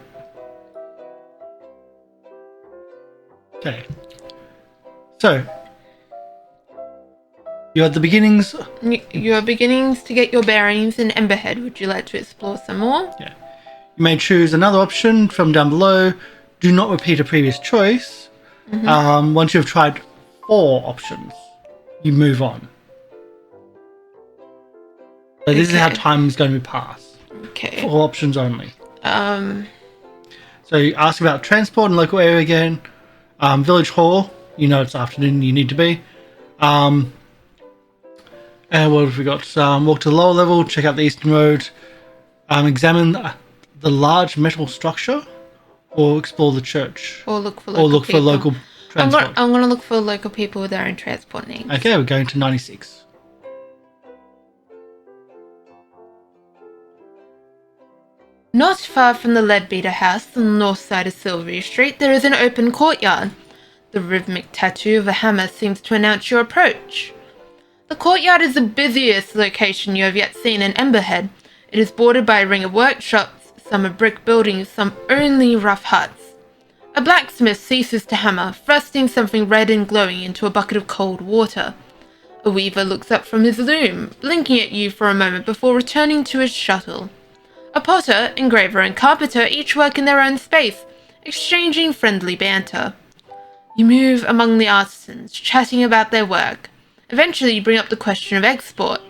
Okay. So you're at the beginnings. You're beginnings to get your bearings in Emberhead. Would you like to explore some more? Yeah. You may choose another option from down below. Do not repeat a previous choice. Mm-hmm. Once you've tried 4 options, you move on. So this is how time is going to pass. Okay. 4 options only. So you ask about transport and local area again. Village hall. You know it's afternoon. You need to be. And what have we got? Walk to the lower level. Check out the eastern road. Examine the large metal structure. Or explore the church. Or look for local transport. I'm going to look for local people with their own transport needs. Okay, we're going to 96. Not far from the Leadbeater house on the north side of Silvery Street, there is an open courtyard. The rhythmic tattoo of a hammer seems to announce your approach. The courtyard is the busiest location you have yet seen in Emberhead. It is bordered by a ring of workshops. Some are brick buildings, some only rough huts. A blacksmith ceases to hammer, thrusting something red and glowing into a bucket of cold water. A weaver looks up from his loom, blinking at you for a moment before returning to his shuttle. A potter, engraver, and carpenter each work in their own space, exchanging friendly banter. You move among the artisans, chatting about their work. Eventually you bring up the question of export.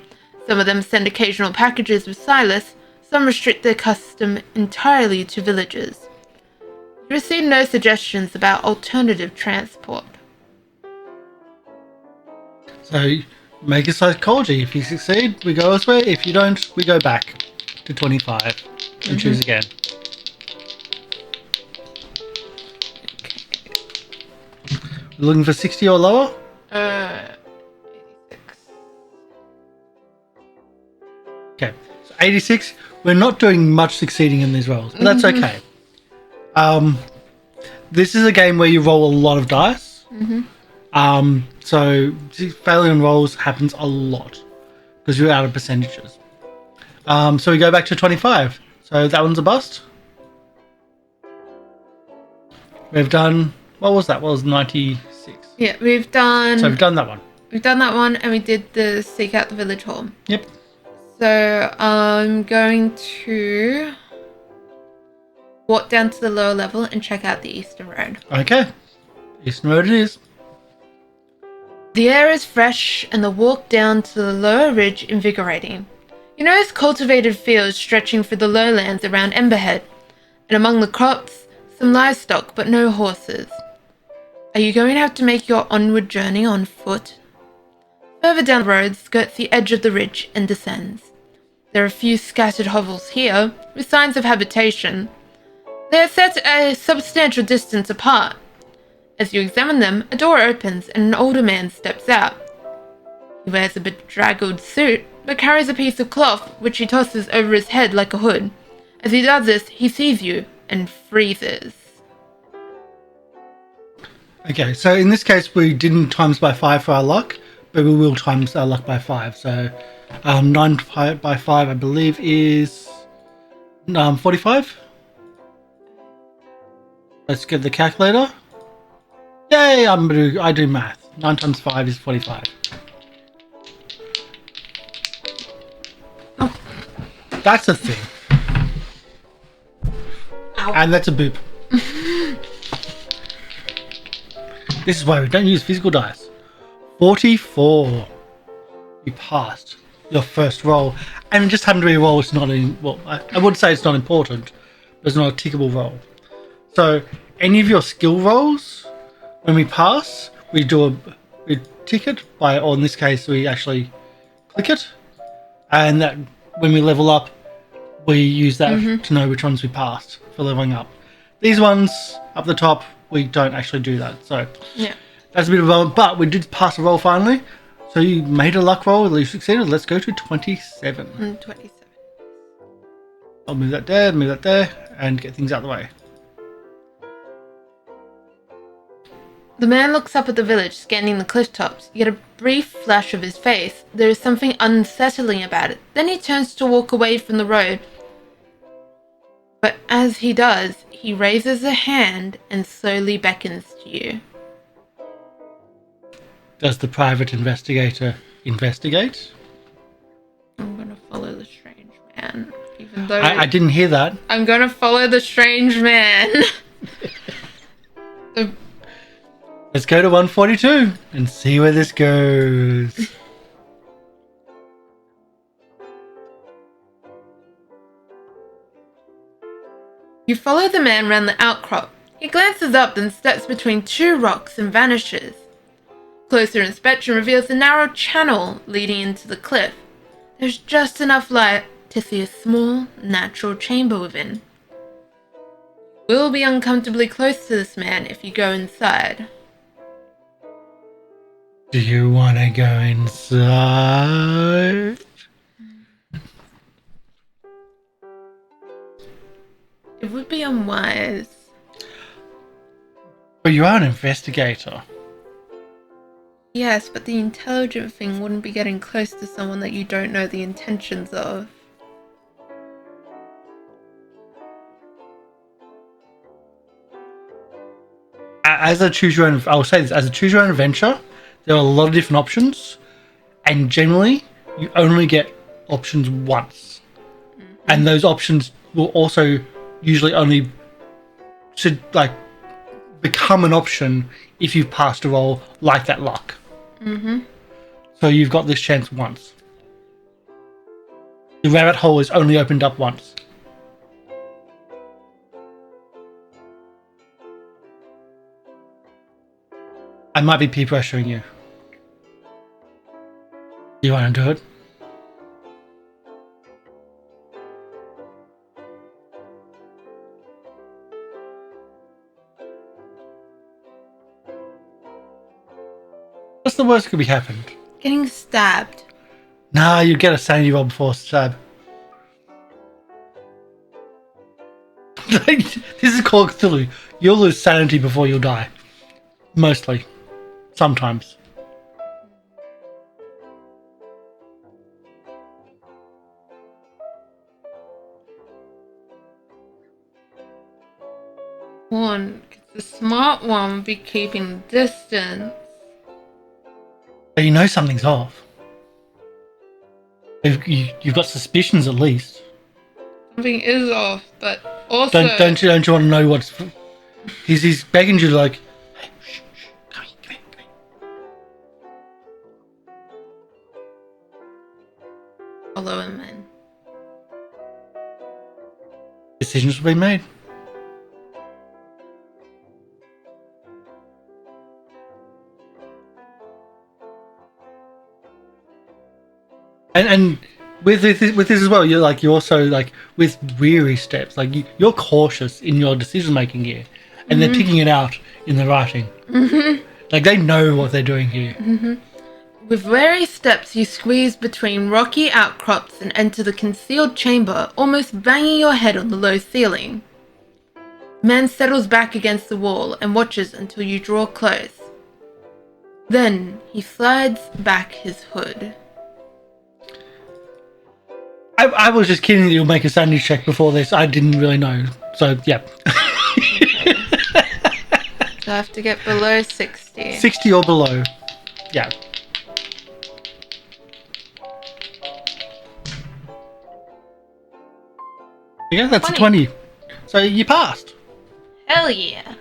Some of them send occasional packages with Silas. Some restrict their custom entirely to villagers. You receive no suggestions about alternative transport. So, make a psychology. If you succeed, we go elsewhere. If you don't, we go back to 25 and choose again. We're looking for 60 or lower? 86. Okay, so 86. We're not doing much succeeding in these rolls, but that's okay. This is a game where you roll a lot of dice. So failing on rolls happens a lot because you're out of percentages. So we go back to 25. So that one's a bust. We've done, what was that? What was 96? Yeah, we've done... So we've done that one. We've done that one and we did the Seek Out the Village Hall. Yep. So I'm going to walk down to the lower level and check out the eastern road. Okay. Eastern road it is. The air is fresh and the walk down to the lower ridge invigorating. You notice cultivated fields stretching through the lowlands around Emberhead, and among the crops, some livestock but no horses. Are you going to have to make your onward journey on foot? Further down the road skirts the edge of the ridge and descends. There are a few scattered hovels here, with signs of habitation. They are set a substantial distance apart. As you examine them, a door opens and an older man steps out. He wears a bedraggled suit, but carries a piece of cloth which he tosses over his head like a hood. As he does this, he sees you and freezes. Okay, so in this case, we didn't times by 5 for our luck, but we will times our luck by 5. So 9 by 5, I believe, is 45. Let's get the calculator. Yay, I do math. 9 times 5 is 45. Oh. That's a thing. Ow. And that's a boop. This is why we don't use physical dice. 44. You passed your first roll. And it just happened to be a roll. It's not I would say it's not important, but it's not a tickable roll. So any of your skill rolls, when we pass, we tick it by, or in this case, we actually click it. And that when we level up, we use that to know which ones we passed for leveling up. These ones up the top, we don't actually do that. So Yeah. that's a bit of a, but we did pass a roll finally. So you made a luck roll, you succeeded. Let's go to 27. 27. I'll move that there, and get things out of the way. The man looks up at the village, scanning the cliff tops. You get a brief flash of his face. There is something unsettling about it. Then he turns to walk away from the road. But as he does, he raises a hand and slowly beckons to you. Does the private investigator investigate? I'm gonna follow the strange man. Even though I didn't hear that. I'm gonna follow the strange man. Let's go to 142 and see where this goes. You follow the man round the outcrop. He glances up, then steps between two rocks and vanishes. Closer inspection reveals a narrow channel leading into the cliff. There's just enough light to see a small, natural chamber within. You will be uncomfortably close to this man if you go inside. Do you want to go inside? It would be unwise. But you are an investigator. Yes, but the intelligent thing wouldn't be getting close to someone that you don't know the intentions of. As a choose your own, I'll say this, as a choose your own adventure, there are a lot of different options, and generally you only get options once. And those options will also usually only should become an option if you've passed a roll like that luck. So you've got this chance once. The rabbit hole is only opened up once. I might be peer pressuring you. You want to do it? What's the worst that could be happened? Getting stabbed. Nah, you get a sanity roll before stab. This is Call of Cthulhu. You'll lose sanity before you'll die. Mostly. Sometimes. One, the smart one would be keeping distance. But you know something's off. You've got suspicions at least. Something is off, but also... Don't you want to know what's... He's begging you hey, shh, come here. Follow him in. Decisions will be made. And with this as well, you're also with weary steps. You're cautious in your decision making here, and they're picking it out in the writing. Like, they know what they're doing here. With wary steps, you squeeze between rocky outcrops and enter the concealed chamber, almost banging your head on the low ceiling. The man settles back against the wall and watches until you draw close. Then he slides back his hood. I was just kidding that you'll make a sanity check before this. I didn't really know. So, yeah. So I have to get below 60. 60 or below. Yeah. Yeah, that's 20. So you passed. Hell yeah.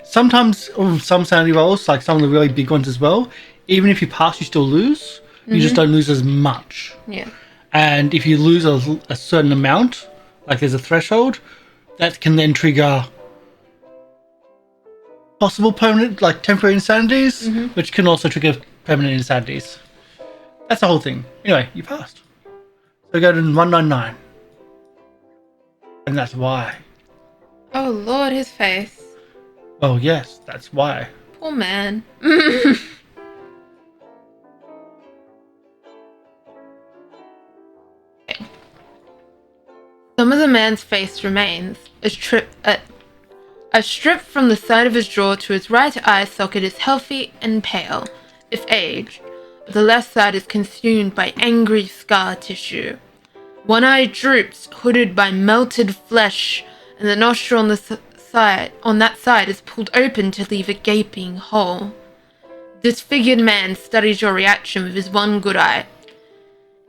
Sometimes some sanity rolls, like some of the really big ones as well, even if you pass, you still lose. You just don't lose as much. Yeah. And if you lose a certain amount, like there's a threshold, that can then trigger possible permanent, like temporary insanities, which can also trigger permanent insanities. That's the whole thing. Anyway, you passed. So go to 199. And that's why. Oh Lord, his face. Well, yes, that's why. Poor man. Some of the man's face remains. A strip from the side of his jaw to his right eye socket is healthy and pale, if aged, but the left side is consumed by angry scar tissue. One eye droops, hooded by melted flesh, and the nostril on that side is pulled open to leave a gaping hole. The disfigured man studies your reaction with his one good eye.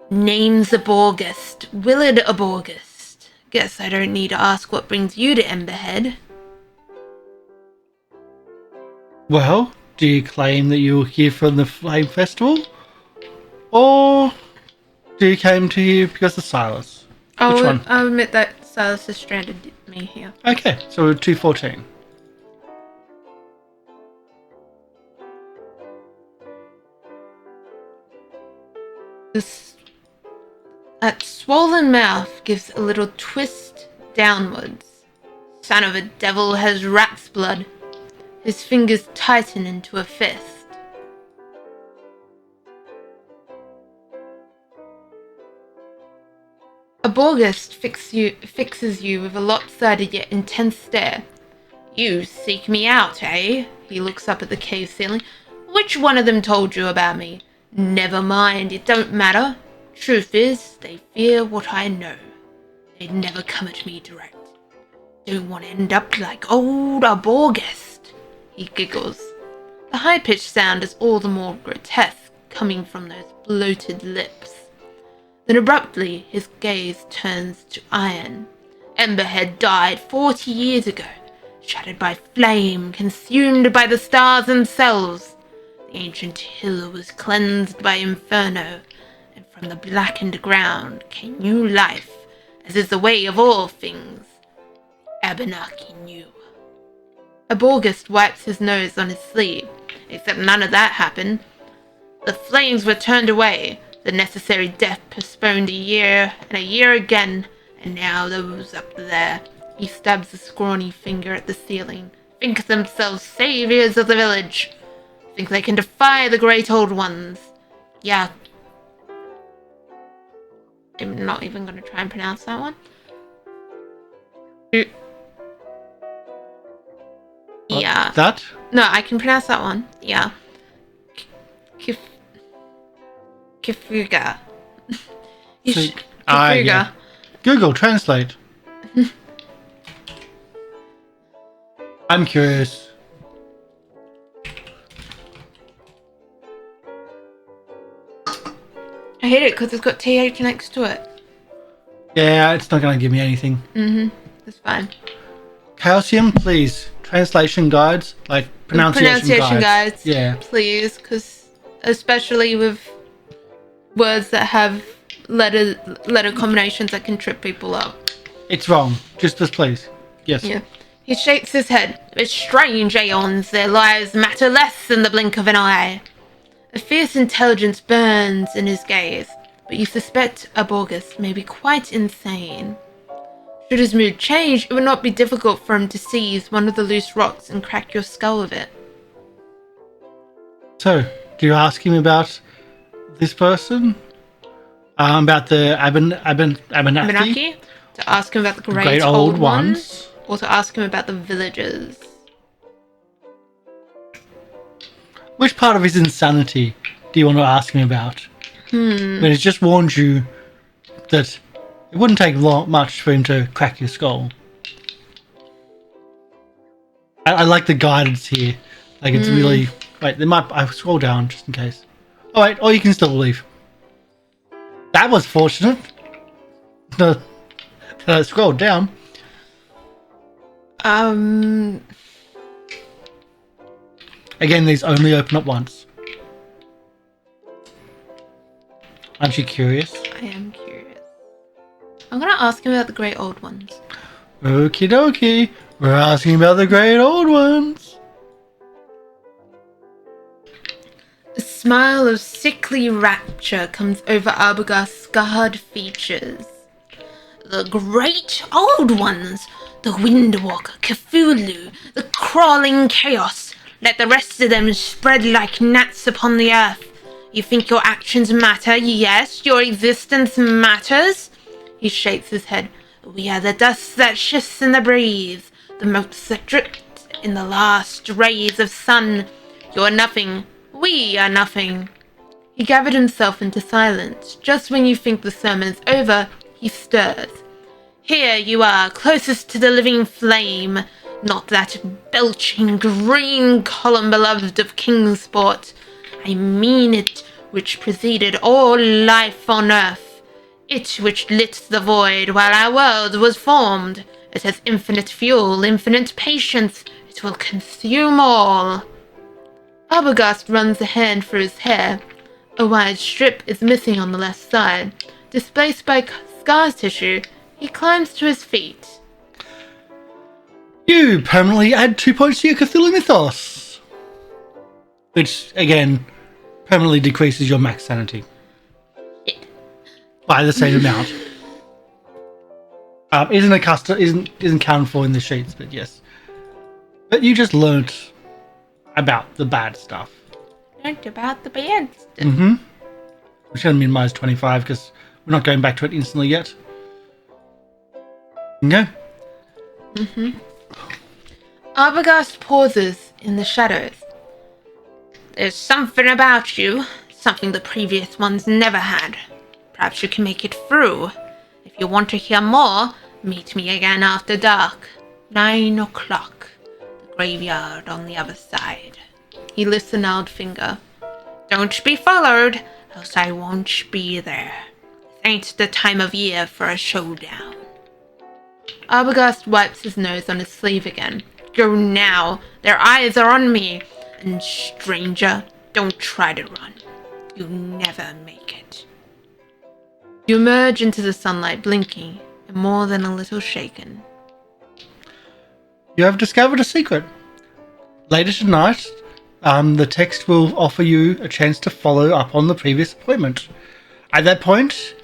Name's Aborgust, Willard Aborgust. Guess I don't need to ask what brings you to Emberhead. Well, do you claim that you were here from the Flame Festival? Or do you came to here because of Silas? Which one? I'll admit that Silas has stranded me here. Okay, so we're 214. That swollen mouth gives a little twist downwards. Son of a devil has rat's blood. His fingers tighten into a fist. Aborgust fixes you with a lopsided yet intense stare. You seek me out, eh? He looks up at the cave ceiling. Which one of them told you about me? Never mind, it don't matter. Truth is, they fear what I know. They'd never come at me direct. Don't want to end up like old Aborgust. He giggles. The high-pitched sound is all the more grotesque, coming from those bloated lips. Then abruptly, his gaze turns to iron. Emberhead died 40 years ago, shattered by flame, consumed by the stars themselves. The ancient hill was cleansed by inferno, and from the blackened ground came new life, as is the way of all things. Abenaki knew. Aborgust wipes his nose on his sleeve, except none of that happened. The flames were turned away, the necessary death postponed a year and a year again, and now those up there, he stabs a scrawny finger at the ceiling, think themselves saviors of the village, think they can defy the great old ones. Yeah. I'm not even going to try and pronounce that one. Yeah. That? No, I can pronounce that one. Yeah. Kifuga. Kifuga. Yeah. Google Translate. I'm curious. I hate it because it's got TH next to it. Yeah, it's not going to give me anything. That's fine. Chaosium, please. Translation guides, like pronunciation guides. Yeah. Please, because especially with words that have letter combinations that can trip people up. It's wrong. Just this, please. Yes. Yeah. He shakes his head. It's strange aeons. Their lives matter less than the blink of an eye. A fierce intelligence burns in his gaze, but you suspect Aborgust may be quite insane. Should his mood change, it would not be difficult for him to seize one of the loose rocks and crack your skull with it. So, do you ask him about this person? About the Abenaki? To ask him about the great old ones? Or to ask him about the villagers? Which part of his insanity do you want to ask him about? When he's just warned you that it wouldn't take much for him to crack your skull. I like the guidance here. Like, it's really... Wait, I scroll down just in case. Oh, wait, or you can still leave. That was fortunate. Scroll down. Again, these only open up once. Aren't you curious? I am curious. I'm gonna ask him about the great old ones. Okie dokie. We're asking about the great old ones. A smile of sickly rapture comes over Arbogast's scarred features. The great old ones! The Windwalker, Cthulhu, the crawling chaos. Let the rest of them spread like gnats upon the earth. You think your actions matter? Yes, your existence matters? He shakes his head. We are the dust that shifts in the breeze, the motes that dripped in the last rays of sun. You are nothing. We are nothing. He gathered himself into silence. Just when you think the sermon's over, he stirs. Here you are, closest to the living flame, not that belching green column beloved of Kingsport. I mean it which preceded all life on earth. It which lit the void while our world was formed. It has infinite fuel, infinite patience. It will consume all. Arbogast runs a hand through his hair. A wide strip is missing on the left side. Displaced by scar tissue, he climbs to his feet. You permanently add 2 points to your Cthulhu Mythos. Which, again, permanently decreases your max sanity. By the same amount. Isn't counted for in the sheets, but yes. But you just learnt about the bad stuff. Learned about the bad stuff. Mm-hmm. We're going to minimize 25 because we're not going back to it instantly yet. Okay. Mm-hmm. Arbogast pauses in the shadows. There's something about you, something the previous ones never had. Perhaps you can make it through. If you want to hear more, meet me again after dark. 9 o'clock. The graveyard on the other side. He lifts a gnarled finger. Don't be followed, else I won't be there. This ain't the time of year for a showdown. Arbogast wipes his nose on his sleeve again. Go now. Their eyes are on me. And stranger, don't try to run. You'll never make it. You emerge into the sunlight, blinking and more than a little shaken. You have discovered a secret. Later tonight, the text will offer you a chance to follow up on the previous appointment. At that point,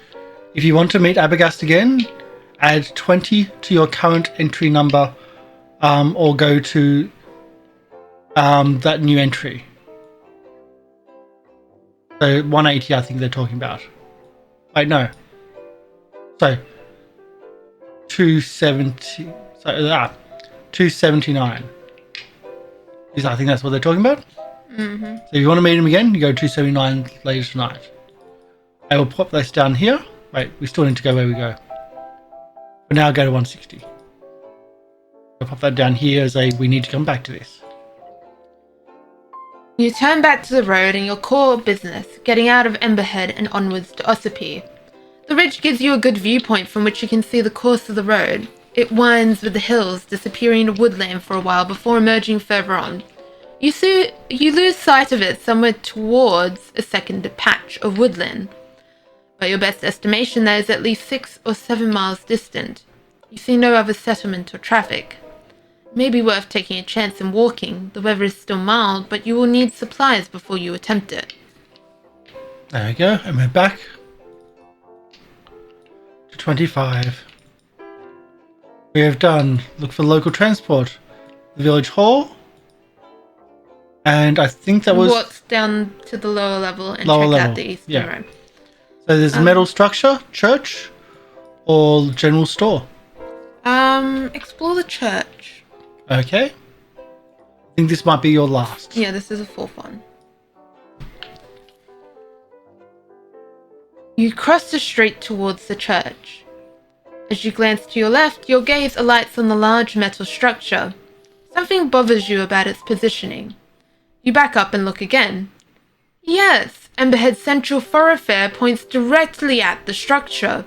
if you want to meet Arbogast again, add 20 to your current entry number, or go to that new entry. So 180, I think they're talking about. Wait, no. So 270. So 279. I think that's what they're talking about. Mm-hmm. So if you want to meet him again, you go 279 later tonight. I will pop this down here. Wait, we still need to go where we go. But now go to 160. I'll pop that down here as we need to come back to this. You turn back to the road and your core business, getting out of Emberhead and onwards to Ossipee. The ridge gives you a good viewpoint from which you can see the course of the road. It winds with the hills, disappearing into woodland for a while before emerging further on. You lose sight of it somewhere towards a second patch of woodland. By your best estimation, that is at least 6 or 7 miles distant. You see no other settlement or traffic. It may be worth taking a chance and walking. The weather is still mild, but you will need supplies before you attempt it. There we go, and we're back to 25. We have done look for local transport, the village hall, and I think that was Walks down to the lower level and lower check level. out the eastern Yeah. room. So there's a metal structure, church, or general store. Explore the church. Okay. I think this might be your last. Yeah, this is a fourth one. You cross the street towards the church. As you glance to your left, your gaze alights on the large metal structure. Something bothers you about its positioning. You back up and look again. Yes, Emberhead's central thoroughfare points directly at the structure.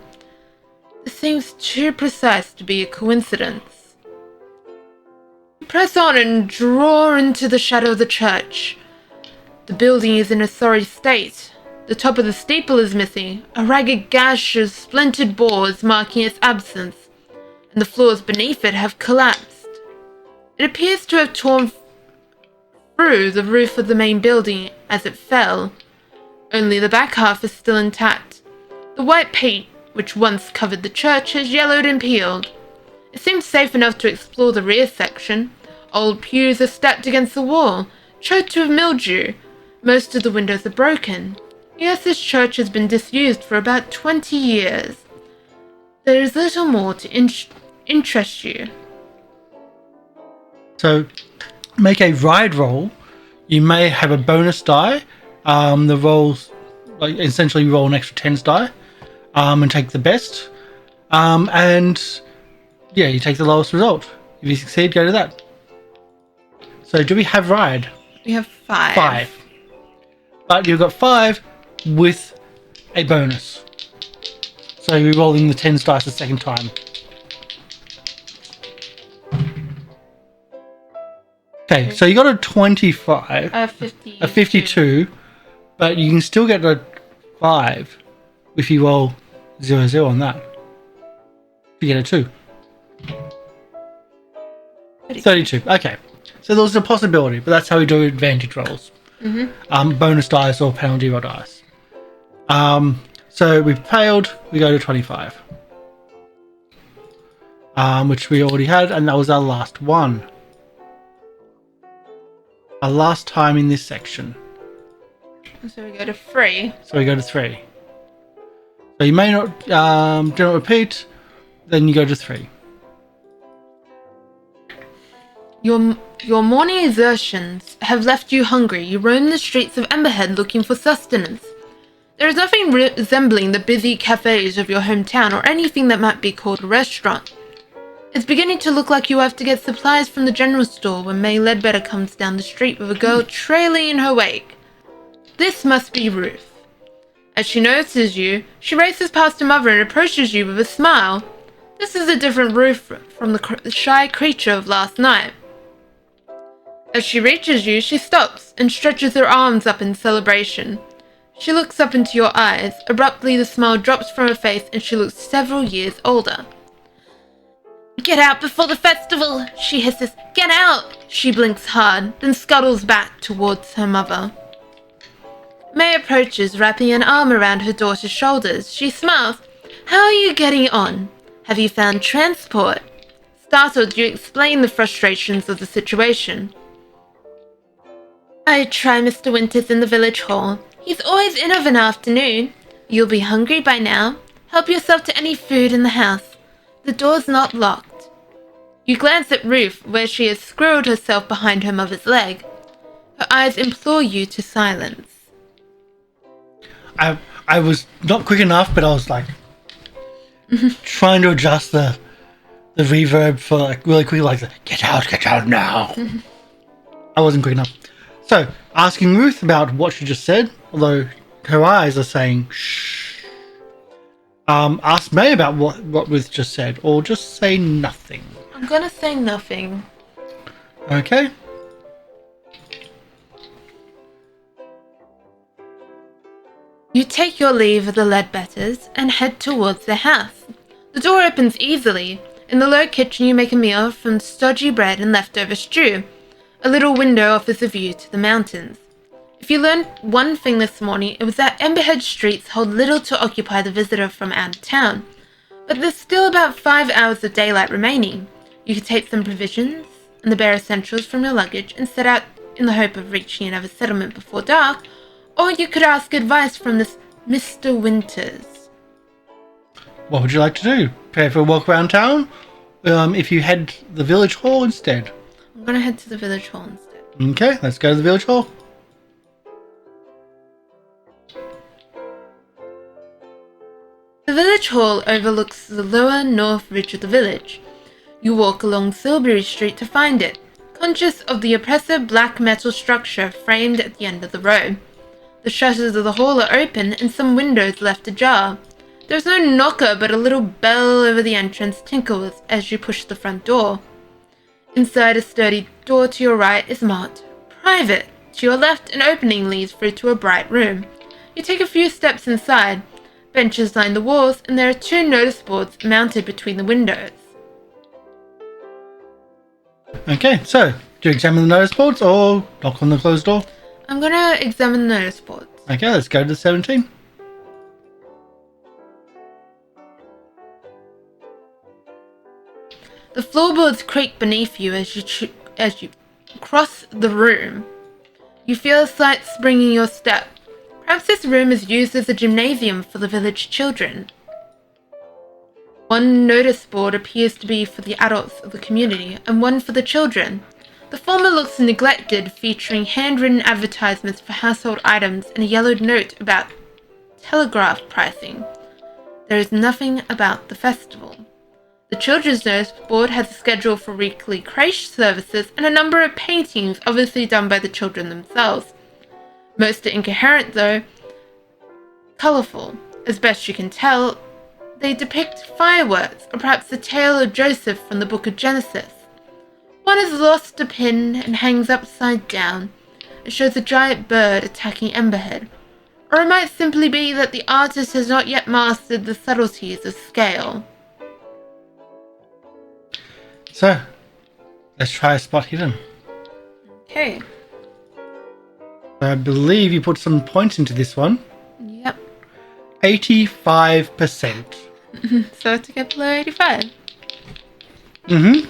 This seems too precise to be a coincidence. You press on and draw into the shadow of the church. The building is in a sorry state. The top of the steeple is missing, a ragged gash of splintered boards marking its absence, and the floors beneath it have collapsed. It appears to have torn through the roof of the main building as it fell. Only the back half is still intact. The white paint, which once covered the church, has yellowed and peeled. It seems safe enough to explore the rear section. Old pews are stacked against the wall, choked with mildew. Most of the windows are broken. Yes, this church has been disused for about 20 years. There is little more to interest you. So, make a ride roll. You may have a bonus die. The rolls, like essentially, you roll an extra 10s die, and take the best. And yeah, you take the lowest result. If you succeed, go to that. So, do we have ride? We have 5. 5. But you've got 5 with a bonus. So you're rolling the 10s dice the second time. Okay, so you got a 25. A 52. A 52. But you can still get a 5 if you roll 0-0 on that. You get a 2. 32. Okay. So there's a possibility, but that's how we do advantage rolls. Bonus dice or penalty roll dice. So we've failed, we go to 25. Which we already had, and that was our last one. Our last time in this section. So we go to 3. So we go to 3. So you may not do not repeat, then you go to 3. Your morning exertions have left you hungry. You roam the streets of Emberhead looking for sustenance. There is nothing resembling the busy cafes of your hometown or anything that might be called a restaurant. It's beginning to look like you have to get supplies from the general store when May Ledbetter comes down the street with a girl trailing in her wake. This must be Ruth. As she notices you, she races past her mother and approaches you with a smile. This is a different Ruth from the shy creature of last night. As she reaches you, she stops and stretches her arms up in celebration. She looks up into your eyes. Abruptly, the smile drops from her face and she looks several years older. Get out before the festival, she hisses. Get out! She blinks hard, then scuttles back towards her mother. May approaches, wrapping an arm around her daughter's shoulders. She smiles. How are you getting on? Have you found transport? Startled, you explain the frustrations of the situation. I try Mr. Winters in the village hall. He's always in of an afternoon. You'll be hungry by now. Help yourself to any food in the house. The door's not locked. You glance at Ruth, where she has squirreled herself behind her mother's leg. Her eyes implore you to silence. I was not quick enough, but I was like trying to adjust the reverb for like really quick, like get out now. I wasn't quick enough. So, asking Ruth about what she just said, although her eyes are saying shh. Ask May about what Ruth just said, or just say nothing. I'm gonna say nothing. Okay. You take your leave of the Ledbetters and head towards their house. The door opens easily. In the low kitchen you make a meal from stodgy bread and leftover stew. A little window offers a view to the mountains. If you learned one thing this morning, it was that Emberhead streets hold little to occupy the visitor from out of town. But there's still about 5 hours of daylight remaining. You could take some provisions and the bare essentials from your luggage and set out in the hope of reaching another settlement before dark, or you could ask advice from this Mr. Winters. What would you like to do? Prepare for a walk around town? If you head to the village hall instead. I'm gonna head to the village hall instead. Okay, let's go to the village hall. The village hall overlooks the lower north ridge of the village. You walk along Silbury Street to find it, conscious of the oppressive black metal structure framed at the end of the road. The shutters of the hall are open and some windows left ajar. There is no knocker, but a little bell over the entrance tinkles as you push the front door. Inside, a sturdy door to your right is marked Private. To your left, an opening leads through to a bright room. You take a few steps inside. Benches line the walls, and there are 2 notice boards mounted between the windows. Okay, so do you examine the notice boards or knock on the closed door? I'm gonna examine the notice boards. Okay, let's go to 17. The floorboards creak beneath you as you cross the room. You feel a slight spring in your step. Perhaps this room is used as a gymnasium for the village children. One notice board appears to be for the adults of the community, and one for the children. The former looks neglected, featuring handwritten advertisements for household items and a yellowed note about telegraph pricing. There is nothing about the festival. The children's notice board has a schedule for weekly creche services and a number of paintings, obviously done by the children themselves. Most are incoherent, though colourful. As best you can tell, they depict fireworks, or perhaps the tale of Joseph from the Book of Genesis. One has lost a pin and hangs upside down. It shows a giant bird attacking Emberhead. Or it might simply be that the artist has not yet mastered the subtleties of scale. So, let's try a spot hidden. Okay. I believe you put some points into this one. Yep. 85%. So to get below 85. Mm-hmm.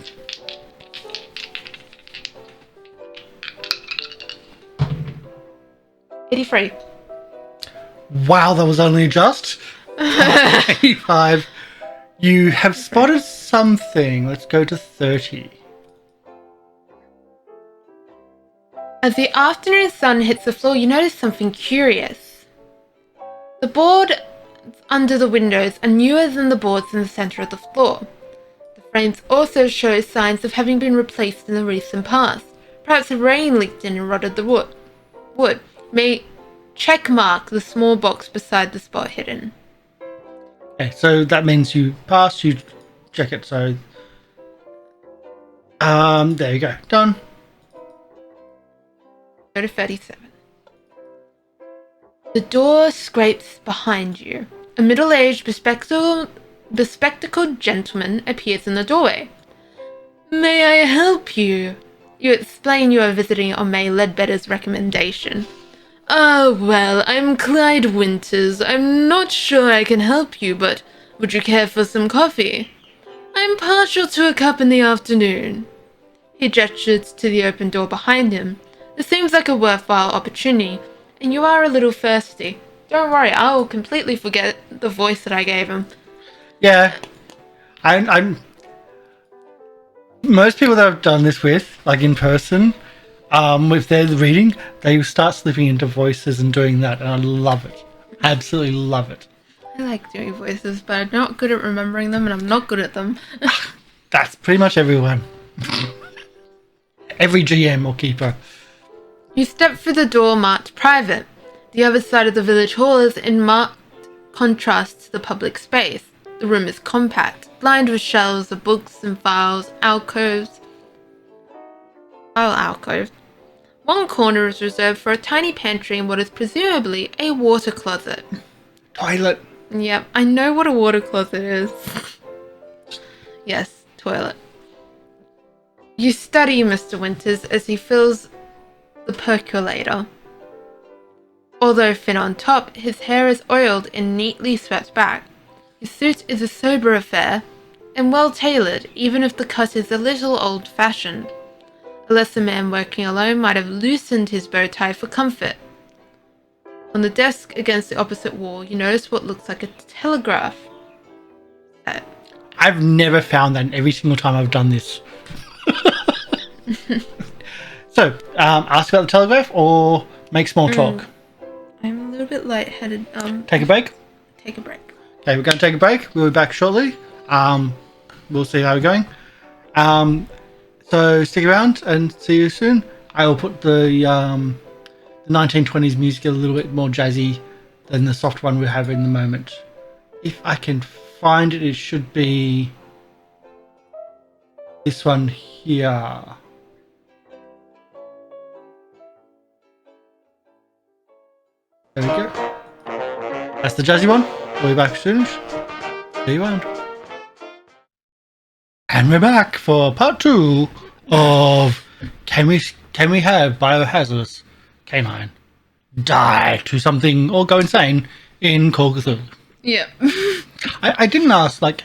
$83. Wow, that was only just 85. You have spotted something. Let's go to 30. As the afternoon sun hits the floor, you notice something curious. The boards under the windows are newer than the boards in the center of the floor. The frames also show signs of having been replaced in the recent past. Perhaps rain leaked in and rotted the wood. May checkmark the small box beside the spot hidden. Okay, so that means you pass, you check it, so... there you go. Done. Go to 37. The door scrapes behind you. A middle-aged, bespectacled gentleman appears in the doorway. May I help you? You explain you are visiting on May Ledbetter's recommendation. Ah, well, I'm Clyde Winters. I'm not sure I can help you, but would you care for some coffee? I'm partial to a cup in the afternoon. He gestures to the open door behind him. It seems like a worthwhile opportunity, and you are a little thirsty. Don't worry, I will completely forget the voice that I gave him. Yeah. I'm most people that I've done this with, like in person, if they're reading, they start slipping into voices and doing that, and I love it. Absolutely love it. I like doing voices, but I'm not good at remembering them, and I'm not good at them. That's pretty much everyone. Every GM or keeper. You step through the door marked private. The other side of the village hall is in marked contrast to the public space. The room is compact, lined with shelves of books and files, alcoves. File alcove. One corner is reserved for a tiny pantry and what is presumably a water closet. Toilet. Yep, I know what a water closet is. Yes, toilet. You study Mr. Winters as he fills the percolator. Although thin on top, his hair is oiled and neatly swept back. His suit is a sober affair, and well-tailored, even if the cut is a little old-fashioned. A lesser man working alone might have loosened his bow tie for comfort. On the desk against the opposite wall, you notice what looks like a telegraph set. I've never found that every single time I've done this. So, ask about the telegraph or make small talk? I'm a little bit lightheaded. Take a break? Take a break. Okay, we're going to take a break. We'll be back shortly. We'll see how we're going. So stick around and see you soon. I will put the 1920s music a little bit more jazzy than the soft one we have in the moment. If I can find it, it should be this one here. There we go. That's the jazzy one. We'll be back soon. See you around. And we're back for part 2 of Can we have Biohazardous K9 die to something or go insane in Call of Cthulhu? Yeah. I didn't ask, like,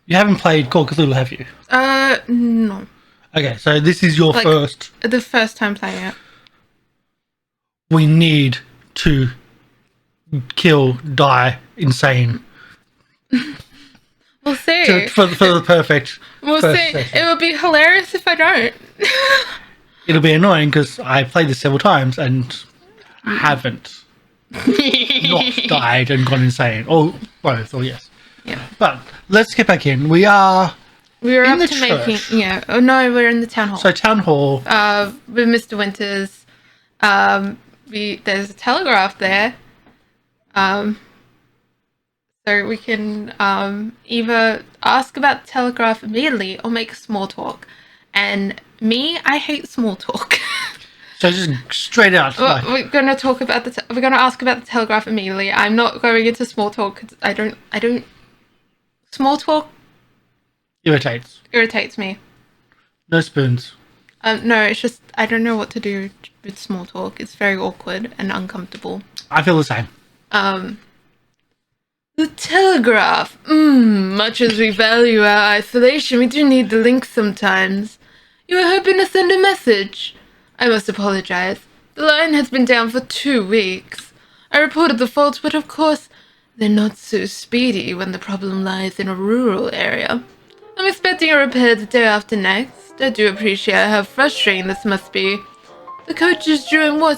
you haven't played Call of Cthulhu, have you? No. Okay, so this is your first. The first time playing it. We need to die insane. We'll see. For the perfect. We'll see. Session. It would be hilarious if I don't. It'll be annoying because I played this several times and haven't not died and gone insane. Or both, or yes. Yeah. But let's get back in. We were in up the to church. making. Yeah. Oh no, we're in the town hall. So town hall. With Mr. Winters. There's a telegraph there. So we can either ask about the telegraph immediately or make small talk. And me, I hate small talk. So just straight out. Well, we're gonna talk about we're gonna ask about the telegraph immediately. I'm not going into small talk because I don't. Small talk irritates me. No spoons. No, it's just I don't know what to do with small talk. It's very awkward and uncomfortable. I feel the same. The telegraph. Much as we value our isolation, we do need the link sometimes. You were hoping to send a message. I must apologize. The line has been down for 2 weeks. I reported the fault, but of course, they're not so speedy when the problem lies in a rural area. I'm expecting a repair the day after next. I do appreciate how frustrating this must be. The coach is due in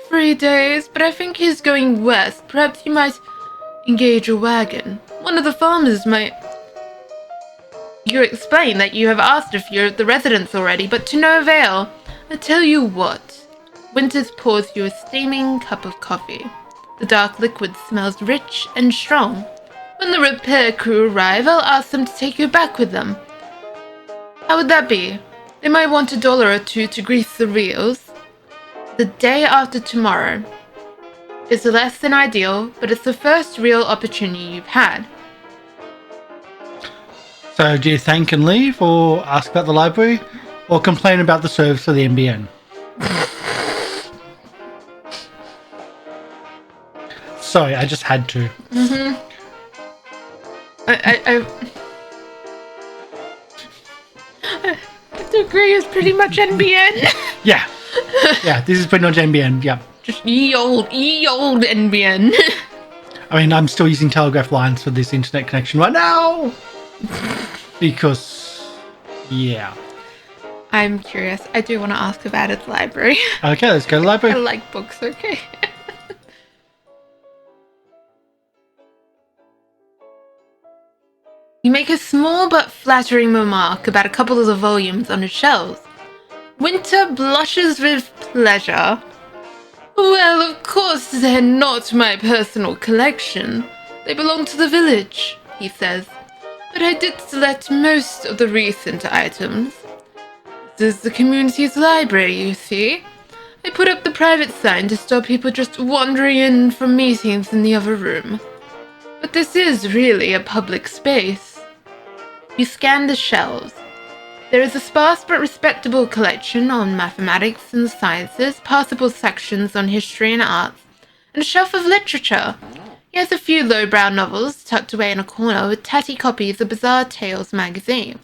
3 days, but I think he's going west. Perhaps you might engage a wagon. One of the farmers might... You explain that you have asked a few of the residents already, but to no avail. I tell you what. Winters pours you a steaming cup of coffee. The dark liquid smells rich and strong. When the repair crew arrive, I'll ask them to take you back with them. How would that be? They might want $1 or $2 to grease the wheels. The day after tomorrow. It's less than ideal, but it's the first real opportunity you've had. So do you thank and leave, or ask about the library, or complain about the service of the NBN? Sorry, I just had to. I have to agree, it's pretty much NBN. Yeah. Yeah, this is pretty much NBN, yeah. Just ye old NBN. I mean, I'm still using telegraph lines for this internet connection right now. Because, yeah. I'm curious. I do want to ask about its library. Okay, let's go to the library. I like books, okay? You make a small but flattering remark about a couple of the volumes on his shelves. Winter blushes with pleasure. Well, of course, they're not my personal collection. They belong to the village, he says. But I did select most of the recent items. This is the community's library, you see. I put up the private sign to stop people just wandering in from meetings in the other room. But this is really a public space. You scan the shelves. There is a sparse but respectable collection on mathematics and sciences, passable sections on history and arts, and a shelf of literature. He has a few lowbrow novels tucked away in a corner with tatty copies of Bizarre Tales magazine.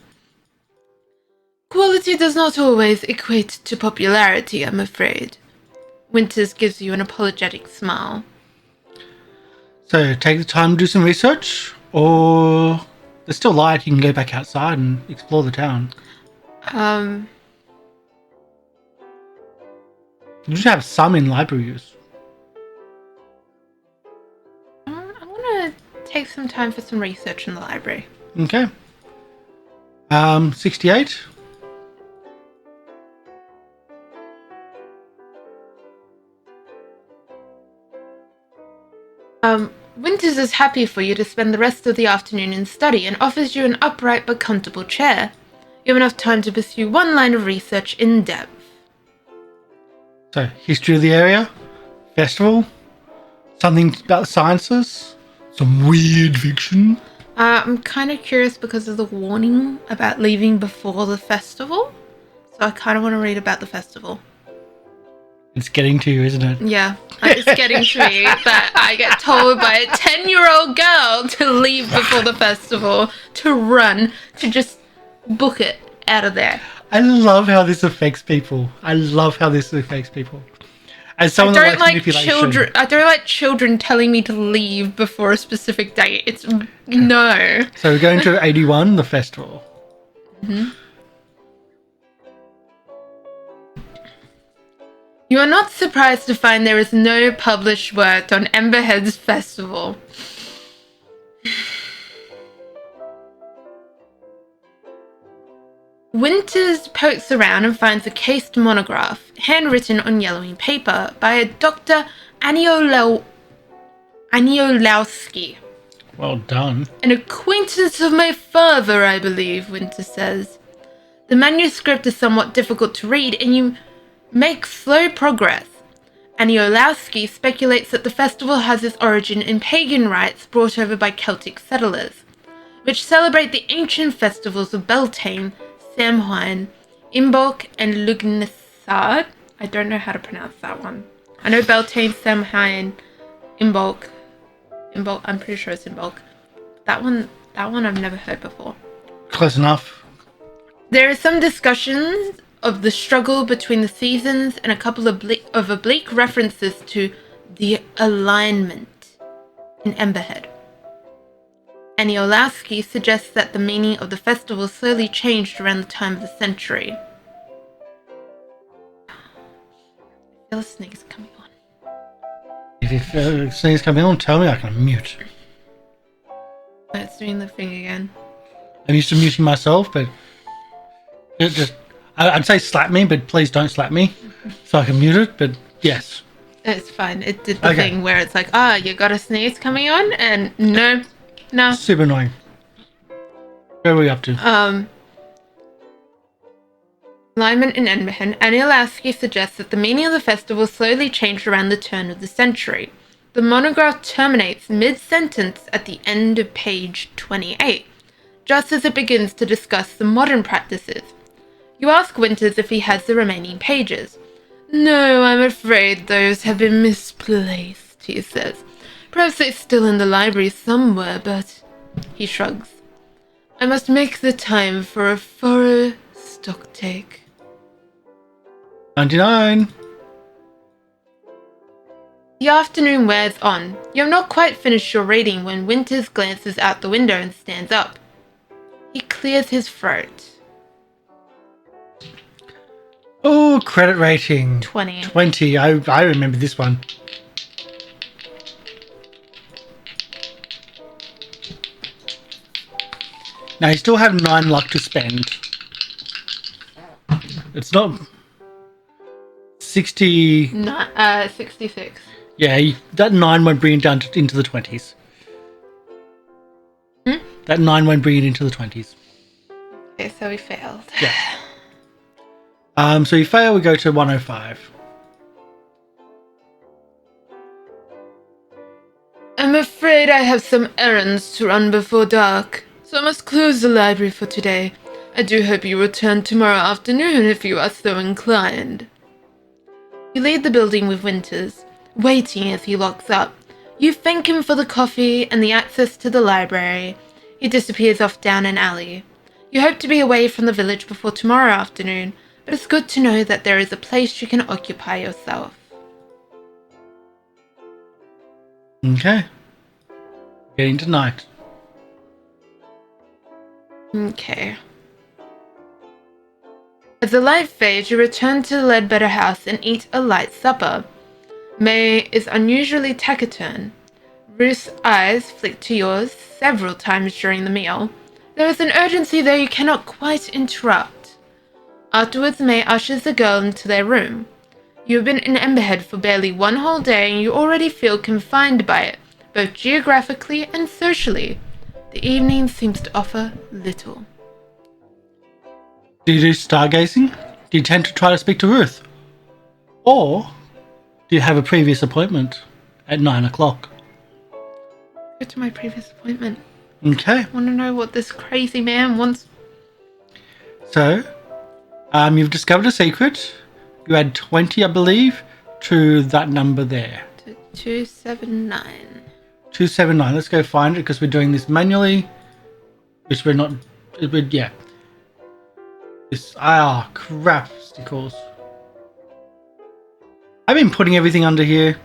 Quality does not always equate to popularity, I'm afraid. Winters gives you an apologetic smile. So take the time to do some research, or there's still light, you can go back outside and explore the town. You should have some in library use. I'm gonna take some time for some research in the library. Okay. 68. Winters is happy for you to spend the rest of the afternoon in study and offers you an upright but comfortable chair. You have enough time to pursue one line of research in depth. So, history of the area, festival, something about the sciences, some weird fiction. I'm kind of curious because of the warning about leaving before the festival. So I kind of want to read about the festival. It's getting to you, isn't it? Yeah, it's getting to me that I get told by a 10-year-old girl to leave before the festival, to run, to just book it out of there. I love how this affects people. As someone that likes manipulation. I don't like children telling me to leave before a specific date. It's no. So we're going to 81, the festival. Mm-hmm. You are not surprised to find there is no published word on Emberhead's festival. Winters pokes around and finds a cased monograph, handwritten on yellowing paper, by a Dr. Aniolowski. Well done. An acquaintance of my father, I believe, Winters says. The manuscript is somewhat difficult to read, and you make slow progress. Aniolowski speculates that the festival has its origin in pagan rites brought over by Celtic settlers, which celebrate the ancient festivals of Beltane, Samhain, Imbolc, and Lughnasadh. I don't know how to pronounce that one. I know Beltane, Samhain, Imbolc. I'm pretty sure it's Imbolc. That one I've never heard before. Close enough. There is some discussions of the struggle between the seasons and a couple of oblique references to the alignment in Emberhead. Aniolowski suggests that the meaning of the festival slowly changed around the time of the century. I feel a sneeze coming on. If you feel a sneeze coming on, tell me, I can mute. Oh, it's doing the thing again. I'm used to muting myself, but I'd say slap me, but please don't slap me, so I can mute it, but yes. It's fine. It did the thing where it's like, you got a sneeze coming on, and no. Super annoying. Where are we up to? Alignment in Emberhead. Aniolowski suggests that the meaning of the festival slowly changed around the turn of the century. The monograph terminates mid-sentence at the end of page 28, just as it begins to discuss the modern practices. You ask Winters if he has the remaining pages. No, I'm afraid those have been misplaced, he says. Perhaps they're still in the library somewhere, but... He shrugs. I must make the time for a thorough stocktake. 99. The afternoon wears on. You have not quite finished your reading when Winters glances out the window and stands up. He clears his throat. Oh, credit rating. 20. 20. I remember this one. Now, you still have 9 luck to spend. It's not... 60... 66. Yeah, that 9 won't bring it down into the 20s. That 9 won't bring it into the 20s. Okay, so we failed. Yeah. So you fail, we go to 105. I'm afraid I have some errands to run before dark, so I must close the library for today. I do hope you return tomorrow afternoon if you are so inclined. You leave the building with Winters, waiting as he locks up. You thank him for the coffee and the access to the library. He disappears off down an alley. You hope to be away from the village before tomorrow afternoon, but it's good to know that there is a place you can occupy yourself. Okay. Getting to night. Okay. As the light fades, you return to the Ledbetter house and eat a light supper. May is unusually taciturn. Ruth's eyes flick to yours several times during the meal. There is an urgency there you cannot quite interrupt. Afterwards, May ushers the girl into their room. You have been in Emberhead for barely one whole day and you already feel confined by it, both geographically and socially. The evening seems to offer little. Do you do stargazing? Do you tend to try to speak to Ruth? Or do you have a previous appointment at 9 o'clock? Go to my previous appointment. Okay. I want to know what this crazy man wants. So, you've discovered a secret. You add 20, I believe, to that number there. 279. 279. Let's go find it because we're doing this manually. Which we're not. Yeah. This. Crap. Stickles. I've been putting everything under here.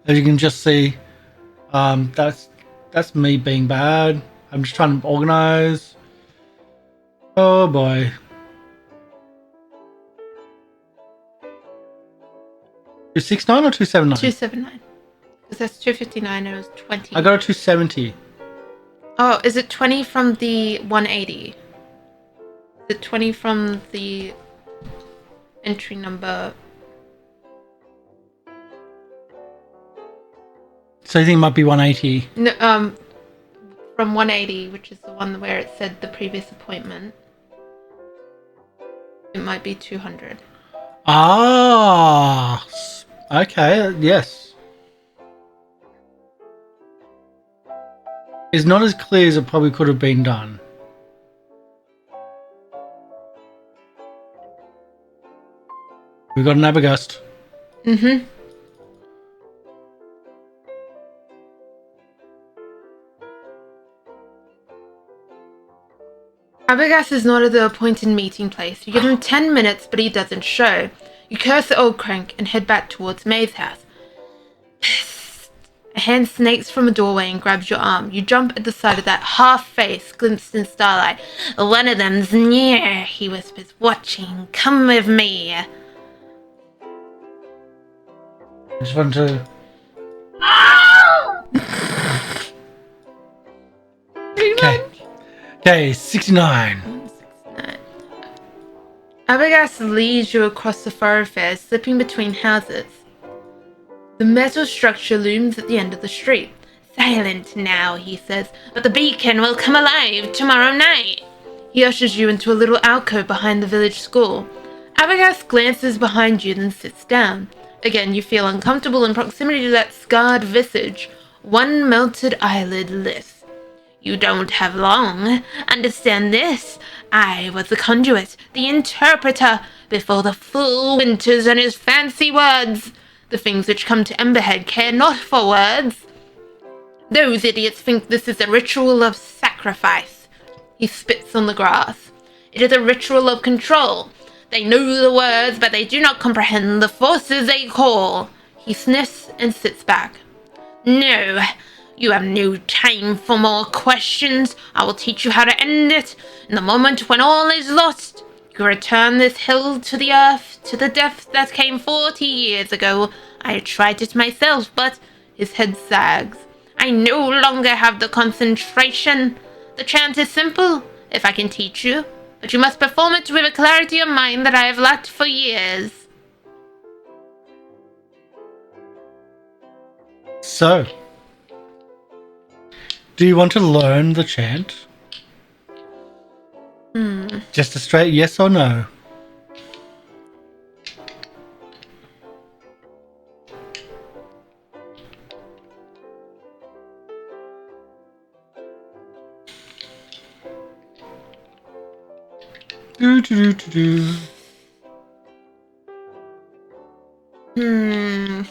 As you can just see. That's me being bad. I'm just trying to organize. Oh boy. 269 or 279? 279. Because that's 259 and it was 20. I got a 270. Oh, is it 20 from the 180? Is it 20 from the entry number? So I think it might be 180. No, from 180, which is the one where it said the previous appointment. It might be 200. Ah, okay, yes. It's not as clear as it probably could have been done. We got an Abagust. Mm-hmm. Arbogast is not at the appointed meeting place. You give him 10 minutes, but he doesn't show. You curse the old crank and head back towards May's house. Psst. A hand snakes from a doorway and grabs your arm. You jump at the sight of that half face glimpsed in starlight. One of them's near, he whispers, watching. Come with me. I just want to. Okay, 69. 169. Arbogast leads you across the thoroughfare, slipping between houses. The metal structure looms at the end of the street. Silent now, he says, but the beacon will come alive tomorrow night. He ushers you into a little alcove behind the village school. Arbogast glances behind you, then sits down. Again, you feel uncomfortable in proximity to that scarred visage. One melted eyelid lifts. You don't have long. Understand this. I was the conduit, the interpreter, before the fool Winters and his fancy words. The things which come to Emberhead care not for words. Those idiots think this is a ritual of sacrifice. He spits on the grass. It is a ritual of control. They know the words, but they do not comprehend the forces they call. He sniffs and sits back. No, you have no time for more questions. I will teach you how to end it. In the moment when all is lost, you return this hill to the earth, to the death that came 40 years ago. I tried it myself, but his head sags. I no longer have the concentration. The chant is simple, if I can teach you, but you must perform it with a clarity of mind that I have lacked for years. So, do you want to learn the chant? Just a straight yes or no? Do, do, do, do, do.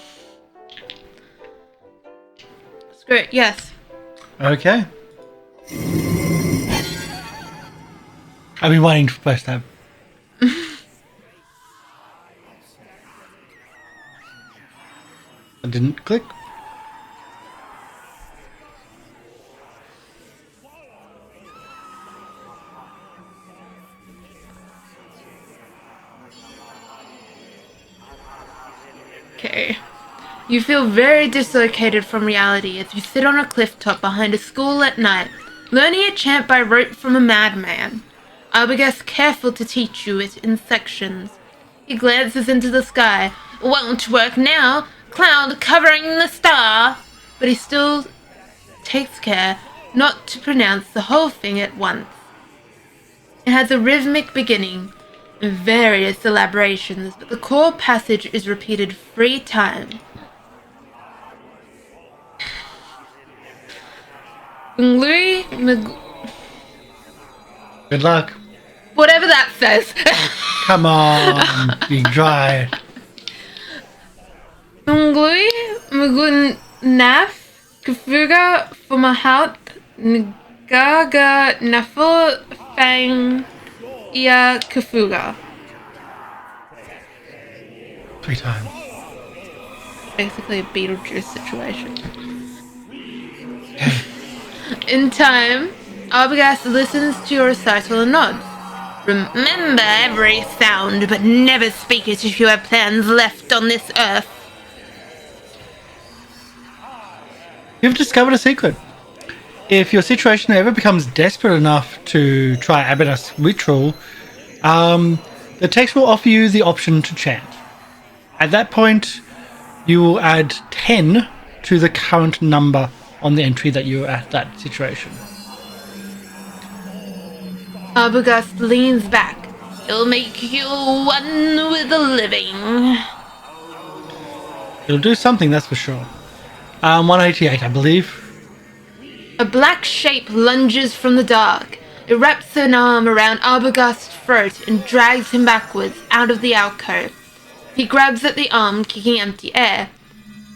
Great, yes. Okay. I've been waiting for first time. I didn't click. Okay. You feel very dislocated from reality as you sit on a cliff top behind a school at night, learning a chant by rote from a madman. Arbogast careful to teach you it in sections. He glances into the sky. Won't work now. Cloud covering the star. But he still takes care not to pronounce the whole thing at once. It has a rhythmic beginning and various elaborations, but the core passage is repeated 3 times. Louis Good luck. whatever that says. Come on, you try. Ungui Mugun Naf Kufuga Fumahout Ngaga Nafel Fang Ia Kufuga. 3 times. Basically a Beetlejuice situation. In time, Arbogast listens to your recital and nods. Remember every sound, but never speak it if you have plans left on this earth. You've discovered a secret. If your situation ever becomes desperate enough to try Abaddon's ritual, the text will offer you the option to chant. At that point, you will add 10 to the current number on the entry that you're at that situation. Arbogast leans back. It'll make you one with the living. It'll do something, that's for sure. 188, I believe. A black shape lunges from the dark. It wraps an arm around Arbogast's throat and drags him backwards out of the alcove. He grabs at the arm, kicking empty air.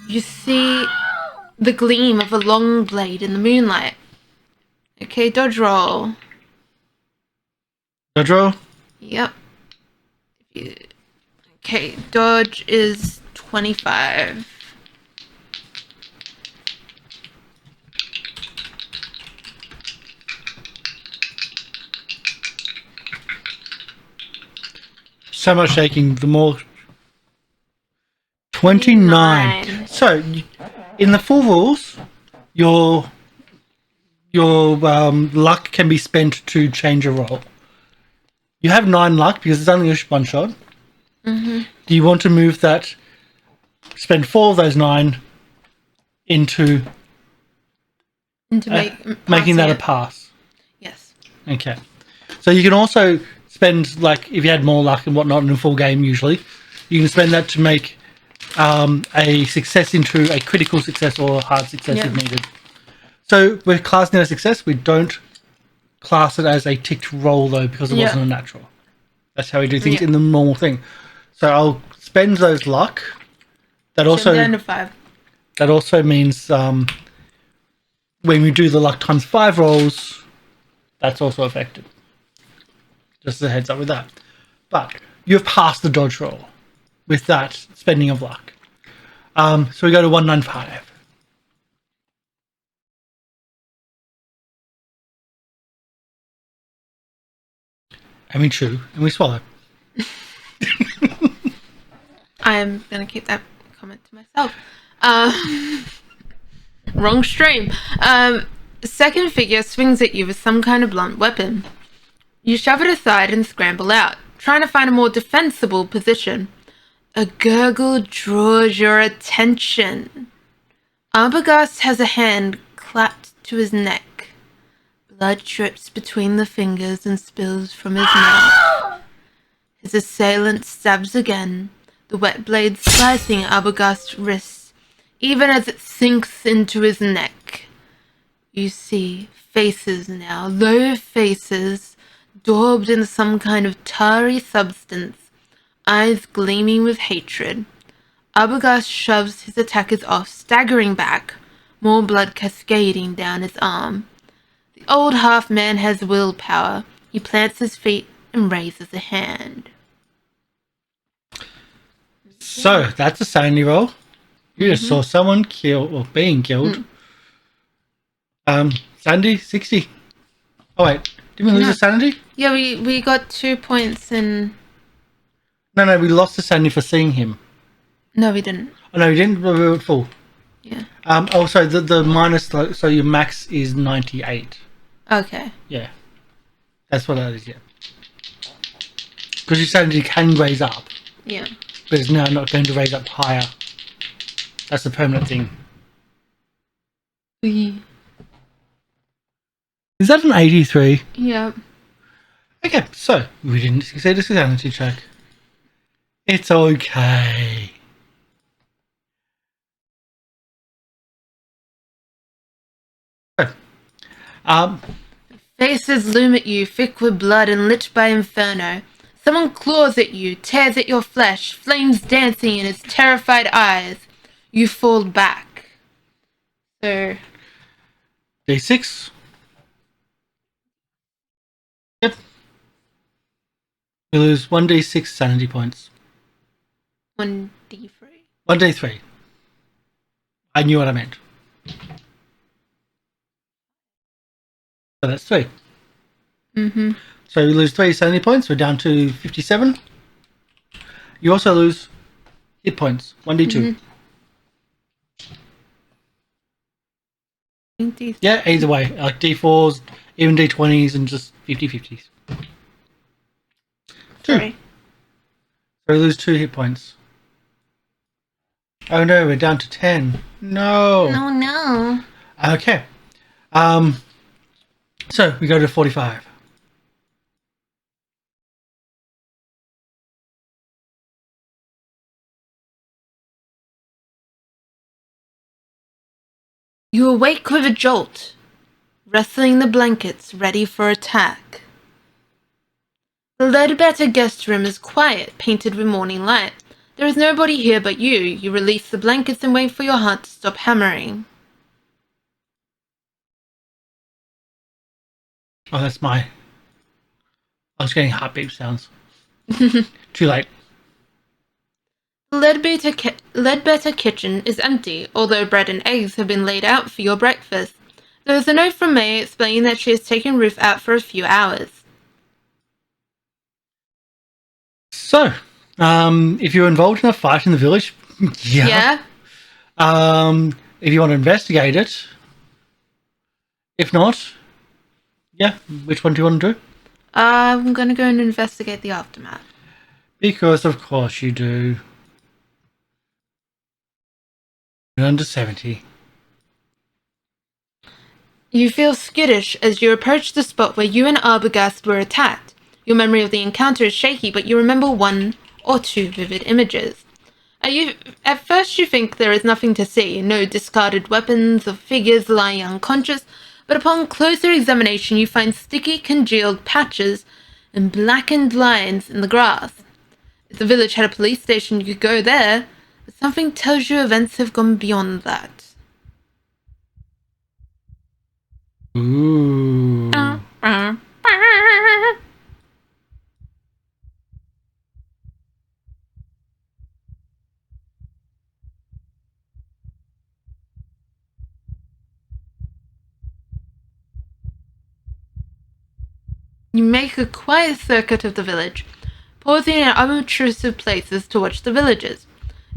You see the gleam of a long blade in the moonlight. Okay, dodge roll. Dodge roll? Yep. Okay, dodge is 25. So much shaking, the more... 29. So, in the full rules, your luck can be spent to change a roll. You have 9 luck because it's only a one shot. Mm-hmm. Do you want to move that, spend 4 of those 9 into making that a pass? Yes. Okay. So you can also spend, like, if you had more luck and whatnot in a full game usually, you can spend that to make a success into a critical success or a hard success if needed. So we're classing it as success. We don't class it as a ticked roll though because it wasn't a natural. That's how we do things in the normal thing. So I'll spend those luck. That also down to 5. That also means when we do the luck times 5 rolls, that's also affected. Just as a heads up with that. But you've passed the dodge roll with that spending of luck. So we go to 195. And we chew and we swallow. I'm gonna keep that comment to myself. Wrong stream. Second figure swings at you with some kind of blunt weapon. You shove it aside and scramble out, trying to find a more defensible position. A gurgle draws your attention. Arbogast has a hand clapped to his neck. Blood drips between the fingers and spills from his mouth. His assailant stabs again, the wet blade slicing Arbogast's wrists, even as it sinks into his neck. You see faces now, low faces, daubed in some kind of tarry substance, eyes gleaming with hatred. Arbogast shoves his attackers off, staggering back. more blood cascading down his arm. The old half-man has willpower. He plants his feet and raises a hand. So, that's a sanity roll. You just saw someone killed or being killed. Sandy, 60. Oh, wait. Did we lose a sanity? Yeah, we got 2 points in... No, we lost the sanity for seeing him. No, we didn't. Oh, no, we didn't. We were full. Yeah. Also, the minus, so your max is 98. Okay. Yeah. That's what that is, yeah. Because your sanity can raise up. Yeah. But it's now not going to raise up higher. That's a permanent thing. Is that an 83? Yeah. Okay, so we didn't succeed a sanity check. It's okay. Faces loom at you, thick with blood and lit by inferno. Someone claws at you, tears at your flesh, flames dancing in his terrified eyes. You fall back. So... D6. Yep. You lose 1d6 sanity points. 1d3. 1d3. I knew what I meant. So that's 3. Mm-hmm. So you lose 3 sanity points. We're down to 57. You also lose hit points. 1d2. Mm-hmm. Yeah, either way. Like d4s, even d20s, and just 50-50s. 2. Sorry. So we lose 2 hit points. Oh no, we're down to 10. No. No. Okay. So we go to 45. You awake with a jolt, wrestling the blankets, ready for attack. The Ledbetter guest room is quiet, painted with morning light. There is nobody here but you. You release the blankets and wait for your heart to stop hammering. Oh, that's my... I was getting heartbeat sounds. Too late. The Ledbetter kitchen is empty, although bread and eggs have been laid out for your breakfast. There is a note from May explaining that she has taken Ruth out for a few hours. So, if you're involved in a fight in the village, yeah. If you want to investigate it, if not, yeah. Which one do you want to do? I'm gonna go and investigate the aftermath. Because of course you do. You're under 70. You feel skittish as you approach the spot where you and Arbogast were attacked. Your memory of the encounter is shaky, but you remember 1 or 2 vivid images. At first you think there is nothing to see, no discarded weapons or figures lying unconscious, but upon closer examination you find sticky, congealed patches and blackened lines in the grass. If the village had a police station, you could go there, but something tells you events have gone beyond that. Ooh. You make a quiet circuit of the village, pausing in unobtrusive places to watch the villagers.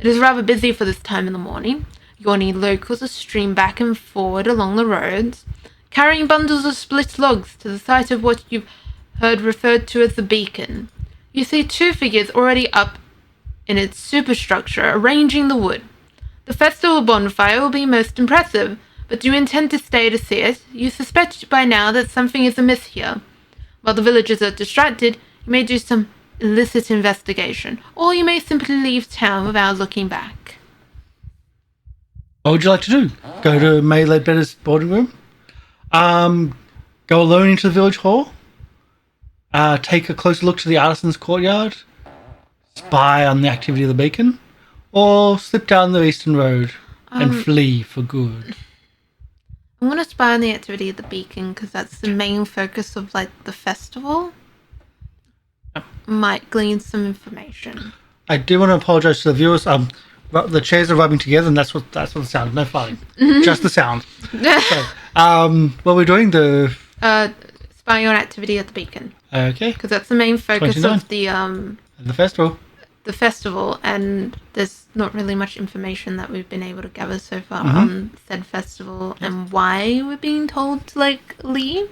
It is rather busy for this time in the morning. Yawning locals are streamed back and forward along the roads, carrying bundles of split logs to the site of what you've heard referred to as the beacon. You see 2 figures already up in its superstructure, arranging the wood. The festival bonfire will be most impressive, but do you intend to stay to see it? You suspect by now that something is amiss here. While the villagers are distracted, you may do some illicit investigation, or you may simply leave town without looking back. What would you like to do? Go to May Ledbetter's boarding room? Go alone into the village hall? Take a closer look to the artisan's courtyard? Spy on the activity of the beacon? Or slip down the eastern road and flee for good? I'm going to spy on the activity at the beacon because that's the main focus of, like, the festival. Yep. Might glean some information. I do want to apologise to the viewers. The chairs are rubbing together, and that's what the sound. No fighting, just the sound. So, what we're doing Spying on activity at the beacon. Okay. Because that's the main focus 29. of The festival. The festival, and there's not really much information that we've been able to gather so far on said festival and why we're being told to, like, leave.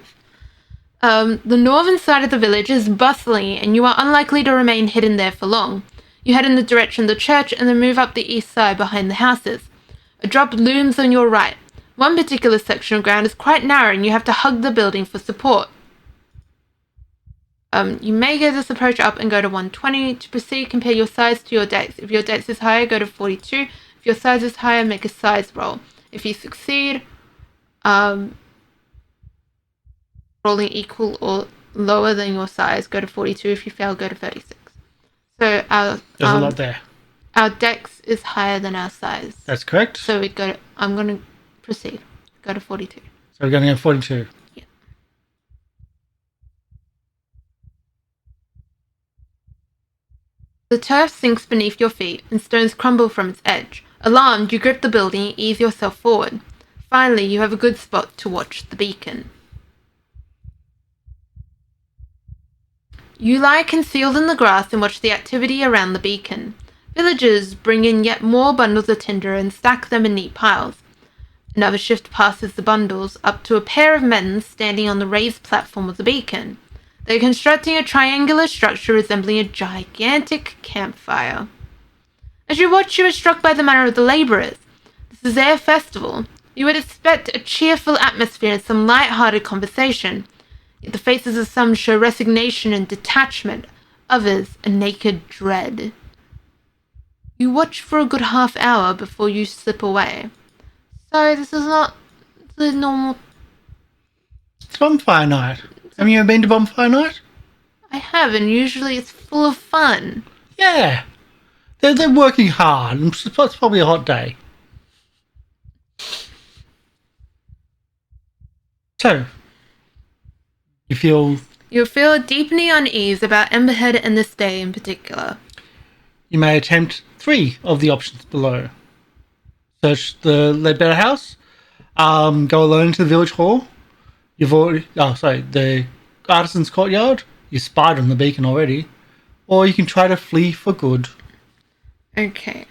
The northern side of the village is bustling, and you are unlikely to remain hidden there for long. You head in the direction of the church and then move up the east side behind the houses. A drop looms on your right. One particular section of ground is quite narrow, and you have to hug the building for support. You may get this approach up and go to 120. To proceed, compare your size to your dex. If your dex is higher, go to 42. If your size is higher, make a size roll. If you succeed, rolling equal or lower than your size, go to 42. If you fail, go to 36. So There's a lot there. Our dex is higher than our size. That's correct. So I'm going to proceed. Go to 42. So we're going to go 42. Yeah. The turf sinks beneath your feet and stones crumble from its edge. Alarmed, you grip the building and ease yourself forward. Finally, you have a good spot to watch the beacon. You lie concealed in the grass and watch the activity around the beacon. Villagers bring in yet more bundles of tinder and stack them in neat piles. Another shift passes the bundles up to a pair of men standing on the raised platform of the beacon. They are constructing a triangular structure resembling a gigantic campfire. As you watch, you are struck by the manner of the labourers. This is their festival. You would expect a cheerful atmosphere and some light-hearted conversation. Yet the faces of some show resignation and detachment, others a naked dread. You watch for a good half hour before you slip away. So this is not the normal... It's bonfire night. Have you ever been to bonfire night? I have, and usually it's full of fun. Yeah. They're working hard, and it's probably a hot day. So, you feel a deepening unease about Emberhead and this day in particular. You may attempt 3 of the options below. Search the Ledbetter House, go alone into the village hall. The Artisan's Courtyard. You spied on the beacon already. Or you can try to flee for good. Okay.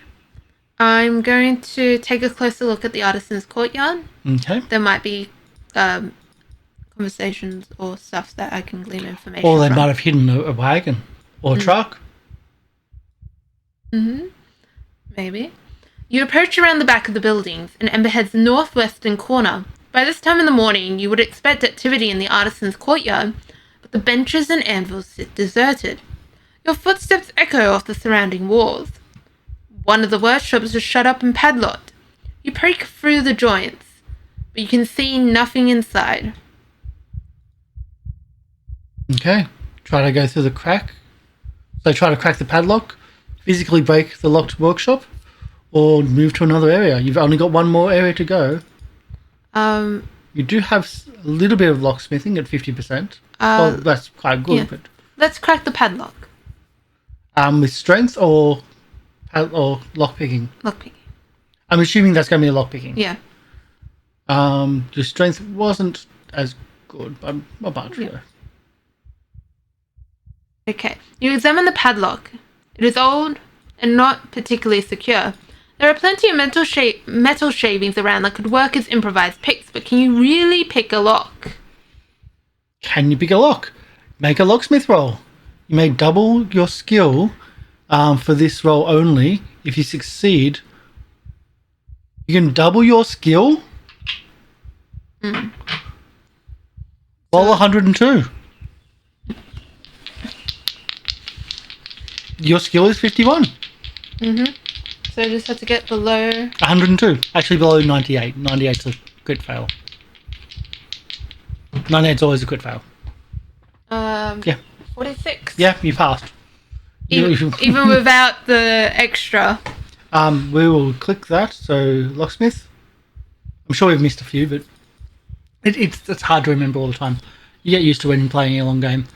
I'm going to take a closer look at the Artisan's Courtyard. Okay. There might be conversations or stuff that I can glean information Or they from. might have hidden a wagon or a truck. Maybe. You approach around the back of the buildings in Emberhead's northwestern corner. By this time in the morning, you would expect activity in the Artisan's Courtyard, but the benches and anvils sit deserted. Your footsteps echo off the surrounding walls. One of the workshops is shut up and padlocked. You break through the joints, but you can see nothing inside. Okay. Try to go through the crack. So try to crack the padlock, physically break the locked workshop, or move to another area. You've only got one more area to go. You do have a little bit of locksmithing at 50%. Well, that's quite good. Yeah. But Let's crack the padlock. with strength or lockpicking? Lockpicking. I'm assuming that's going to be a lockpicking. Yeah. Your strength wasn't as good. I'm about to go. Okay. You examine the padlock. It is old and not particularly secure. There are plenty of metal shavings around that could work as improvised picks, but can you really pick a lock? Can you pick a lock? Make a locksmith roll. You may double your skill for this roll only. If you succeed, you can double your skill. Roll 102. Your skill is 51. So I just have to get below... 102. Actually below 98. 98's a crit fail. 98's always a crit fail. Yeah. 46. Yeah, you passed. Even without the extra. We will click that. So, locksmith. I'm sure we've missed a few, but... It's hard to remember all the time. You get used to it when playing a long game.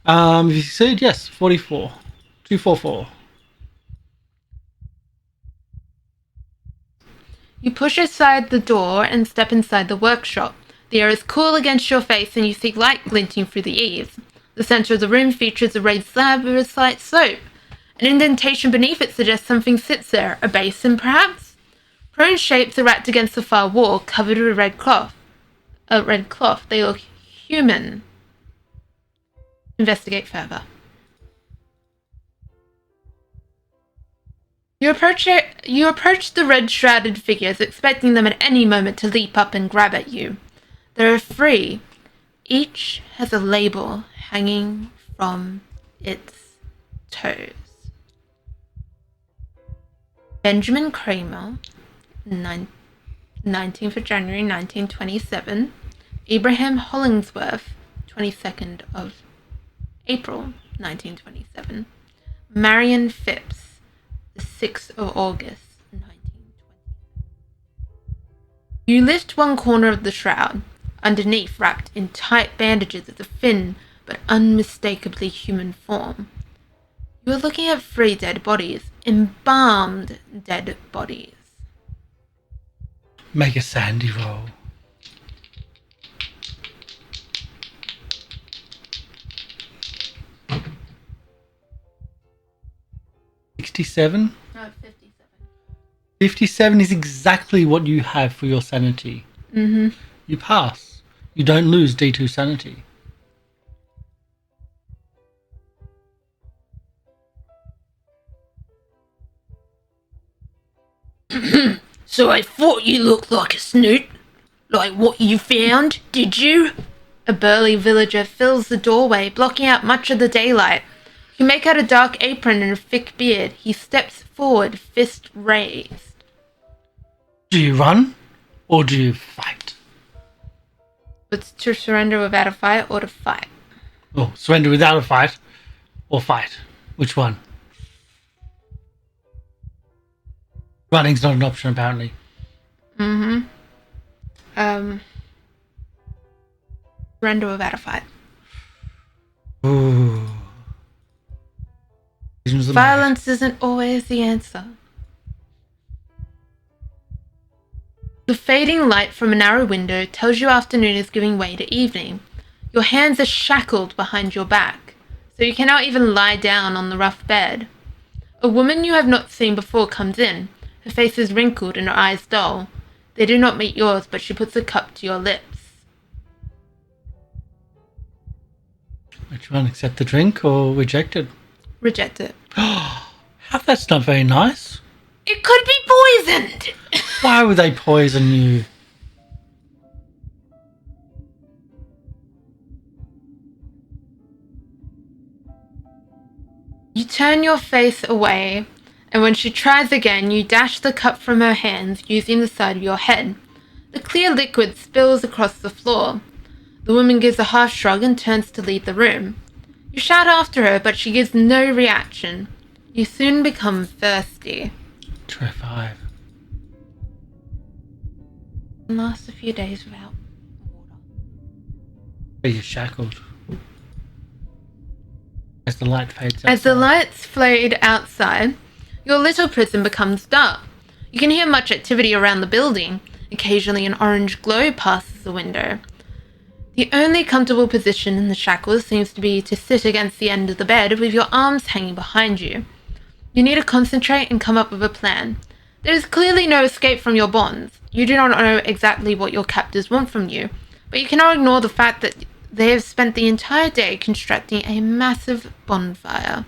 If you said yes, 44. 244. You push aside the door and step inside the workshop. The air is cool against your face and you see light glinting through the eaves. The center of the room features a raised slab with a slight slope. An indentation beneath it suggests something sits there, a basin perhaps? Prone shapes are wrapped against the far wall, covered with red cloth. They look human. Investigate further. You approach the red-shrouded figures, expecting them at any moment to leap up and grab at you. There are 3. Each has a label hanging from its toes. Benjamin Kramer, 19th of January 1927. Abraham Hollingsworth, 22nd of April 1927. Marion Phipps, the 6th of August 1920. You lift one corner of the shroud. Underneath, wrapped in tight bandages, is a thin but unmistakably human form. You are looking at 3 dead bodies, embalmed dead bodies. Make a sandy roll. $67? No, 57. 57 is exactly what you have for your sanity. Mm-hmm. You pass. You don't lose D2 sanity. So I thought you looked like a snoot. Like what you found, did you? A burly villager fills the doorway, blocking out much of the daylight. You make out a dark apron and a thick beard. He steps forward, fist raised. Do you run or do you fight? It's to surrender without a fight or to fight. Oh, surrender without a fight or fight. Which one? Running's not an option, apparently. Mm-hmm. Surrender without a fight. Ooh. Violence isn't always the answer. The fading light from a narrow window tells you afternoon is giving way to evening. Your hands are shackled behind your back, so you cannot even lie down on the rough bed. A woman you have not seen before comes in. Her face is wrinkled and her eyes dull. They do not meet yours, but she puts a cup to your lips. Which one? Accept the drink or reject it? Reject it. That's not very nice. It could be poisoned! Why would they poison you? You turn your face away, and when she tries again, you dash the cup from her hands using the side of your head. The clear liquid spills across the floor. The woman gives a half shrug and turns to leave the room. You shout after her, but she gives no reaction. You soon become thirsty. Try 5. And last a few days without water. You're shackled. As the light fades outside. As the lights fade outside, your little prison becomes dark. You can hear much activity around the building. Occasionally an orange glow passes the window. The only comfortable position in the shackles seems to be to sit against the end of the bed with your arms hanging behind you. You need to concentrate and come up with a plan. There is clearly no escape from your bonds. You do not know exactly what your captors want from you, but you cannot ignore the fact that they have spent the entire day constructing a massive bonfire.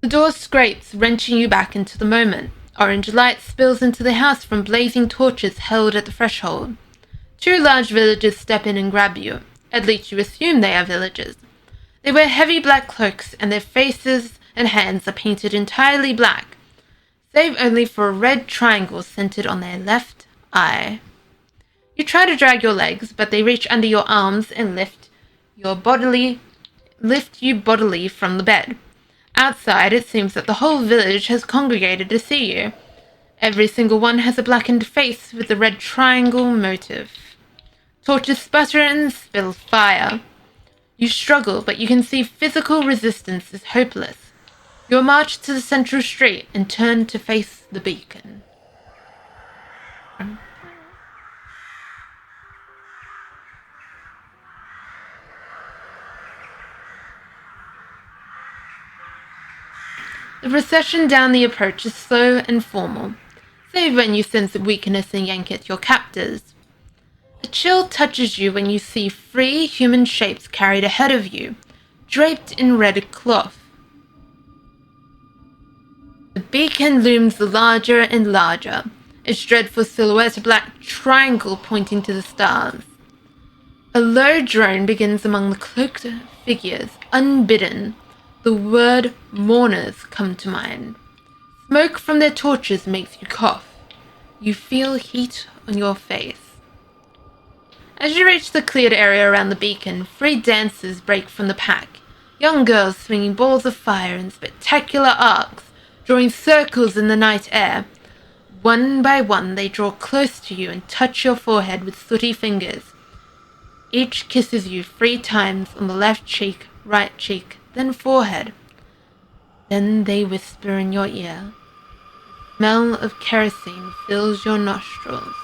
The door scrapes, wrenching you back into the moment. Orange light spills into the house from blazing torches held at the threshold. 2 large villagers step in and grab you. At least you assume they are villagers. They wear heavy black cloaks, and their faces and hands are painted entirely black, save only for a red triangle centered on their left eye. You try to drag your legs, but they reach under your arms and lift you bodily from the bed. Outside, it seems that the whole village has congregated to see you. Every single one has a blackened face with the red triangle motif. Torches sputter and spill fire. You struggle, but you can see physical resistance is hopeless. You are marched to the central street and turn to face the beacon. The procession down the approach is slow and formal, save when you sense weakness and yank at your captors. A chill touches you when you see 3 human shapes carried ahead of you, draped in red cloth. The beacon looms larger and larger, its dreadful silhouette a black triangle pointing to the stars. A low drone begins among the cloaked figures, unbidden. The word mourners come to mind. Smoke from their torches makes you cough. You feel heat on your face. As you reach the cleared area around the beacon, 3 dancers break from the pack. Young girls swinging balls of fire in spectacular arcs, drawing circles in the night air. One by one, they draw close to you and touch your forehead with sooty fingers. Each kisses you 3 times on the left cheek, right cheek, then forehead. Then they whisper in your ear. The smell of kerosene fills your nostrils.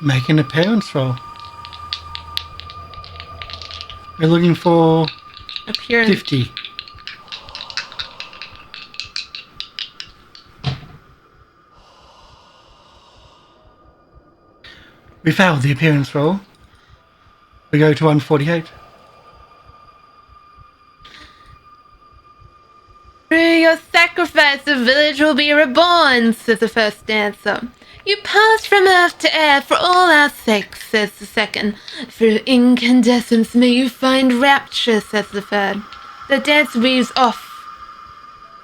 Make an appearance roll. We're looking for Appearance. 50. We failed the appearance roll. We go to 148. Through your sacrifice, the village will be reborn, says the first dancer. You pass from earth to air for all our sakes, says the second. Through incandescence may you find rapture, says the third. The dance weaves off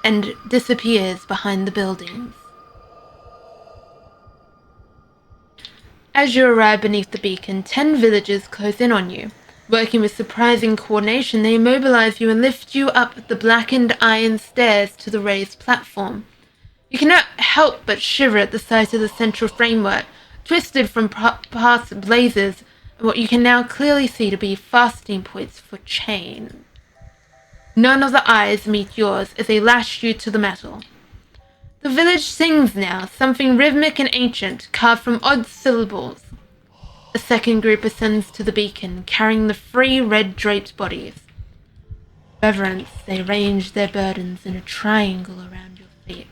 and disappears behind the buildings. As you arrive beneath the beacon, 10 villagers close in on you. Working with surprising coordination, they immobilize you and lift you up the blackened iron stairs to the raised platform. You cannot help but shiver at the sight of the central framework, twisted from past blazes, and what you can now clearly see to be fastening points for chains. None of the eyes meet yours as they lash you to the metal. The village sings now, something rhythmic and ancient, carved from odd syllables. A second group ascends to the beacon, carrying the 3 red-draped bodies. Reverence, they range their burdens in a triangle around your feet.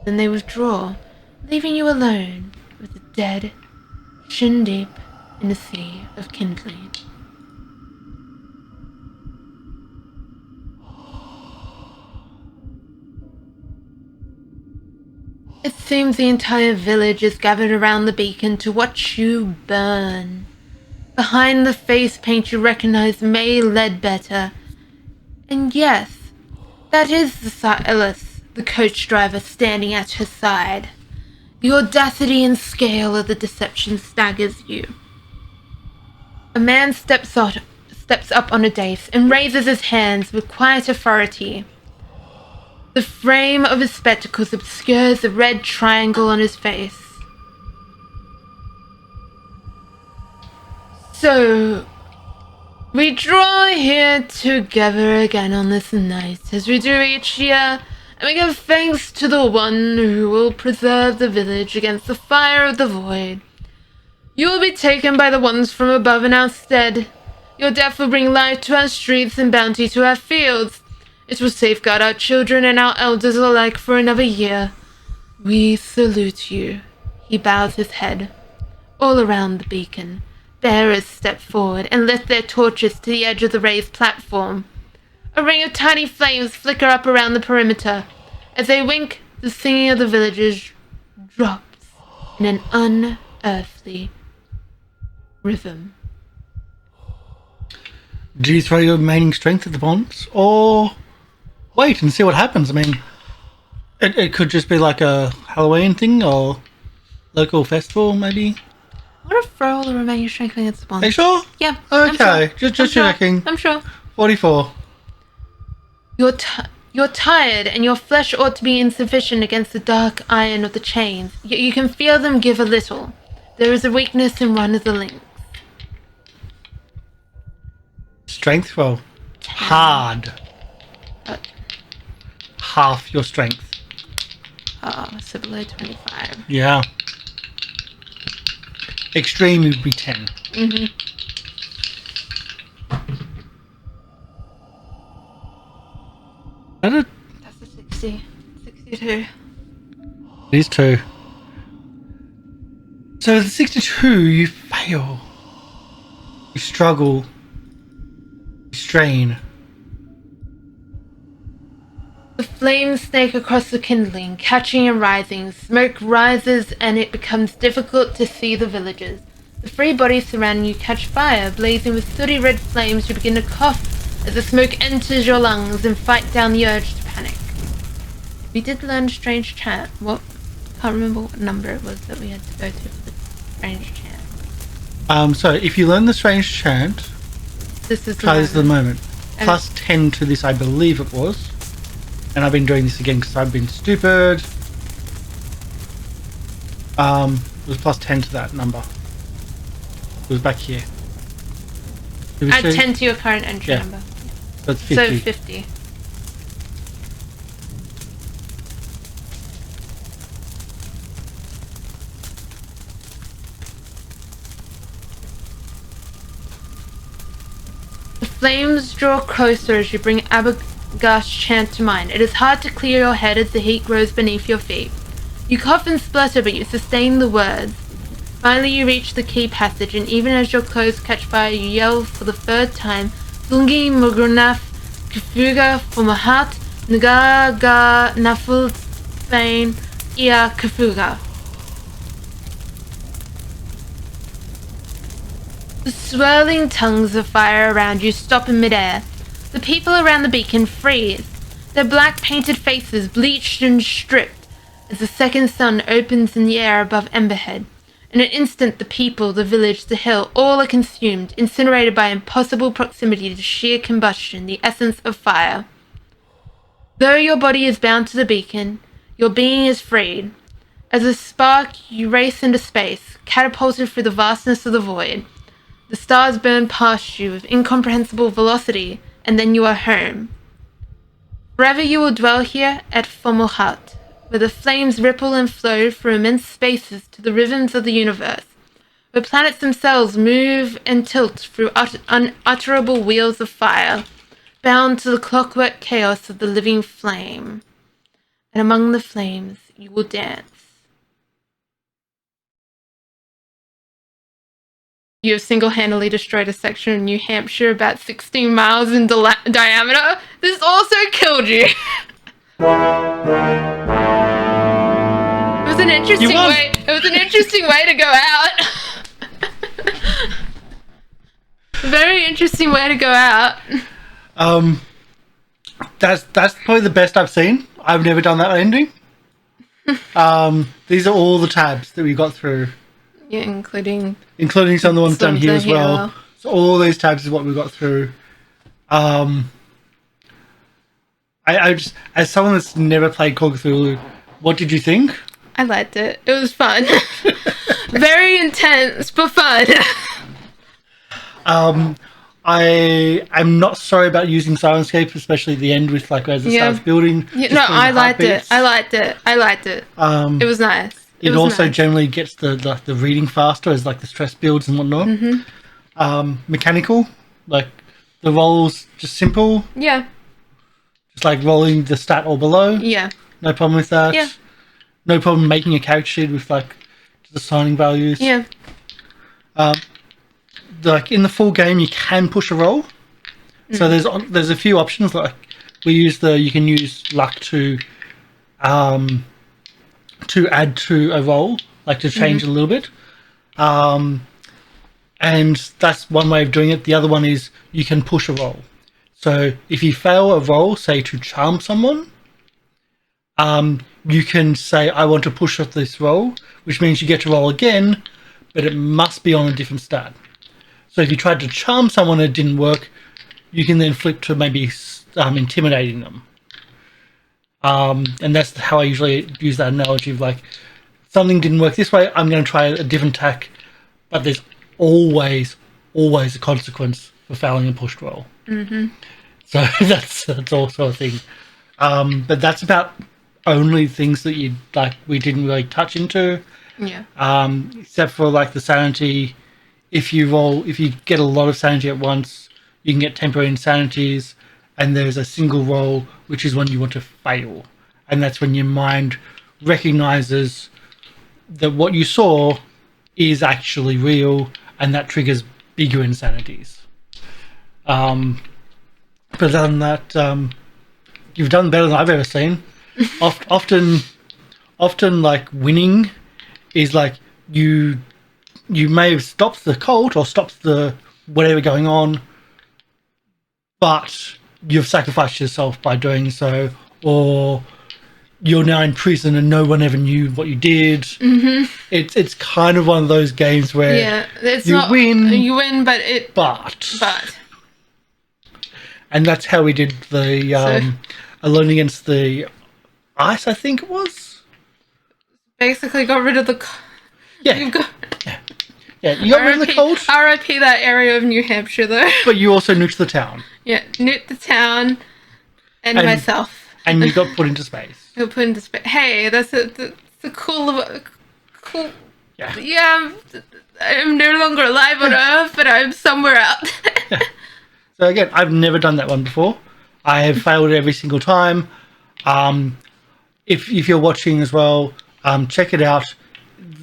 Then they withdraw, leaving you alone with the dead, shin-deep in a sea of kindling. It seems the entire village is gathered around the beacon to watch you burn. Behind the face paint you recognize May Ledbetter. And yes, that is the Silas, the coach driver standing at her side. The audacity and scale of the deception staggers you. A man steps up on a dais and raises his hands with quiet authority. The frame of his spectacles obscures the red triangle on his face. So, we draw here together again on this night, as we do each year, and we give thanks to the one who will preserve the village against the fire of the void. You will be taken by the ones from above in our stead. Your death will bring light to our streets and bounty to our fields. It will safeguard our children and our elders alike for another year. We salute you. He bows his head. All around the beacon, bearers step forward and lift their torches to the edge of the raised platform. A ring of tiny flames flicker up around the perimeter. As they wink, the singing of the villagers drops in an unearthly rhythm. Do you throw your remaining strength at the bonds, or wait and see what happens? I mean, it could just be like a Halloween thing or local festival, maybe. I'm gonna throw all the remaining strength against the bonds. Are you sure? Yeah. Okay, I'm sure. just checking. I'm sure. 44. Your You're tired, and your flesh ought to be insufficient against the dark iron of the chains. Yet you can feel them give a little. There is a weakness in one of the links. Strength roll. 10. Hard. Half your strength. So below 25. Yeah. Extreme would be 10. Mm-hmm. That's a 60. 62. It is 2. So the 62, you fail. You struggle. You strain. The flames snake across the kindling, catching and rising. Smoke rises and it becomes difficult to see the villagers. The three bodies surrounding you catch fire, blazing with sooty red flames. You begin to cough as the smoke enters your lungs and fight down the urge to panic. We did learn strange chant. What? Can't remember what number it was that we had to go to for the strange chant. So if you learn the strange chant, this is the moment. Plus 10 to this, I believe it was. And I've been doing this again because I've been stupid. It was plus 10 to that number. It was back here. Add 10 to your current entry number. So it's 50. So 50. The flames draw closer as you bring Abagash's chant to mind. It is hard to clear your head as the heat grows beneath your feet. You cough and splutter, but you sustain the words. Finally, you reach the key passage, and even as your clothes catch fire, you yell for the third time, Lungi Mugrunaf Kafuga Fumahat Ngaga Naful Fain Ia Kafuga. The swirling tongues of fire around you stop in midair. The people around the beacon freeze, their black painted faces bleached and stripped as the second sun opens in the air above Emberhead. In an instant, the people, the village, the hill, all are consumed, incinerated by impossible proximity to sheer combustion, the essence of fire. Though your body is bound to the beacon, your being is freed. As a spark, you race into space, catapulted through the vastness of the void. The stars burn past you with incomprehensible velocity, and then you are home. Forever you will dwell here at Fomalhaut, where the flames ripple and flow through immense spaces to the rhythms of the universe, where planets themselves move and tilt through unutterable wheels of fire, bound to the clockwork chaos of the living flame. And among the flames you will dance. You have single-handedly destroyed a section of New Hampshire about 16 miles in diameter. This also killed you. It was an interesting way. It was an interesting way to go out. Very interesting way to go out. That's probably the best I've seen. I've never done that ending. These are all the tabs that we got through. Yeah, including some of the ones done here as well. So all these tabs is what we got through. I just, as someone that's never played Call of Cthulhu, what did you think? I liked it. It was fun. Very intense, but fun. I'm not sorry about using Silenscape, especially at the end with like as it starts building. Yeah, no, I liked it. I liked it. It was nice. It also nice. Generally gets the reading faster as like the stress builds and whatnot. Mm-hmm. Mechanical, like the rolls just simple. Yeah. Just like rolling the stat or below. Yeah. No problem with that. Yeah. No problem making a character sheet with like just assigning values. Yeah. Like in the full game, you can push a roll. Mm-hmm. So there's a few options. Like you can use luck to add to a roll, like to change a little bit. And that's one way of doing it. The other one is you can push a roll. So if you fail a roll, say to charm someone, you can say, I want to push off this roll, which means you get to roll again, but it must be on a different stat. So if you tried to charm someone and it didn't work, you can then flip to maybe intimidating them. And that's how I usually use that analogy of like something didn't work this way. I'm going to try a different tack, but there's always a consequence for failing a pushed roll. Mm-hmm. So that's also a thing. But that's about only things that you like we didn't really touch into. Yeah. Except for like the sanity. If you get a lot of sanity at once, you can get temporary insanities, and there's a single roll which is when you want to fail, and that's when your mind recognizes that what you saw is actually real, and that triggers bigger insanities. But other than that, you've done better than I've ever seen. Often, like winning is like you may have stopped the cult or stopped the whatever going on, but you've sacrificed yourself by doing so, or you're now in prison and no one ever knew what you did. Mm-hmm. It's kind of one of those games where you win, but and that's how we did the Alone Against the Ice, I think it was. Basically got rid of the... Yeah. You got rid of the cult. R.I.P. that area of New Hampshire, though. But you also nuked the town. Yeah, nuked the town and myself. And you got put into space. Got put into space. Hey, that's a cool... Yeah. Yeah, I'm no longer alive on Earth, but I'm somewhere out. Yeah. So again, I've never done that one before. I have failed every single time. If you're watching as well, check it out.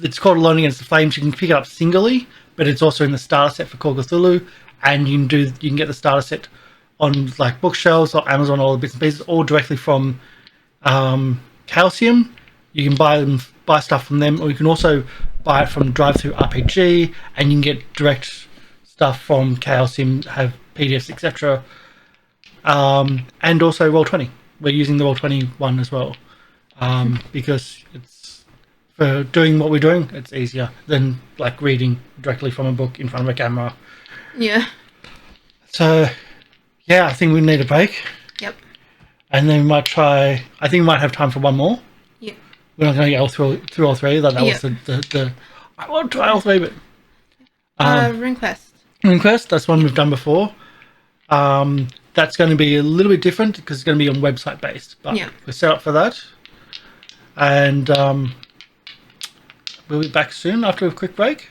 It's called Alone Against the Flames. You can pick it up singly, but it's also in the starter set for Call of Cthulhu, and you can get the starter set on like bookshelves or Amazon, all the bits and pieces, all directly from Chaosium. You can buy stuff from them, or you can also buy it from Drive-Thru RPG, and you can get direct stuff from Chaosium, have PDFs, etc. And also Roll20. We're using the Roll20 one as well, because it's for doing what we're doing. It's easier than like reading directly from a book in front of a camera. Yeah. So, yeah, I think we need a break. Yep. And then we might try. I think we might have time for one more. Yeah. We're not going to go through all three. That was the. I want to try all three, but. Ring Quest. Ring Quest. That's one we've done before. That's going to be a little bit different because it's going to be on website based. But we're set up for that. And we'll be back soon after a quick break.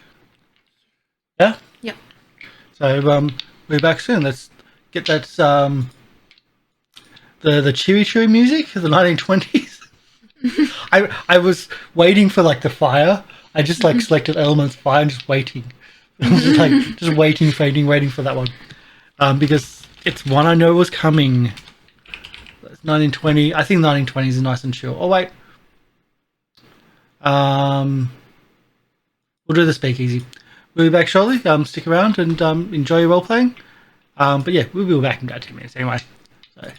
Yeah? Yep. So we'll be back soon. Let's get that the cheery cheery music of the 1920s. I was waiting for like the fire. I just like selected elements fire and just waiting. just waiting for that one. Because it's one I know was coming. It's 1920. I think 1920s is nice and chill. Oh wait. We'll do the speakeasy. We'll be back shortly. Stick around and enjoy your role playing. But yeah, we'll be back in about 10 minutes anyway. So.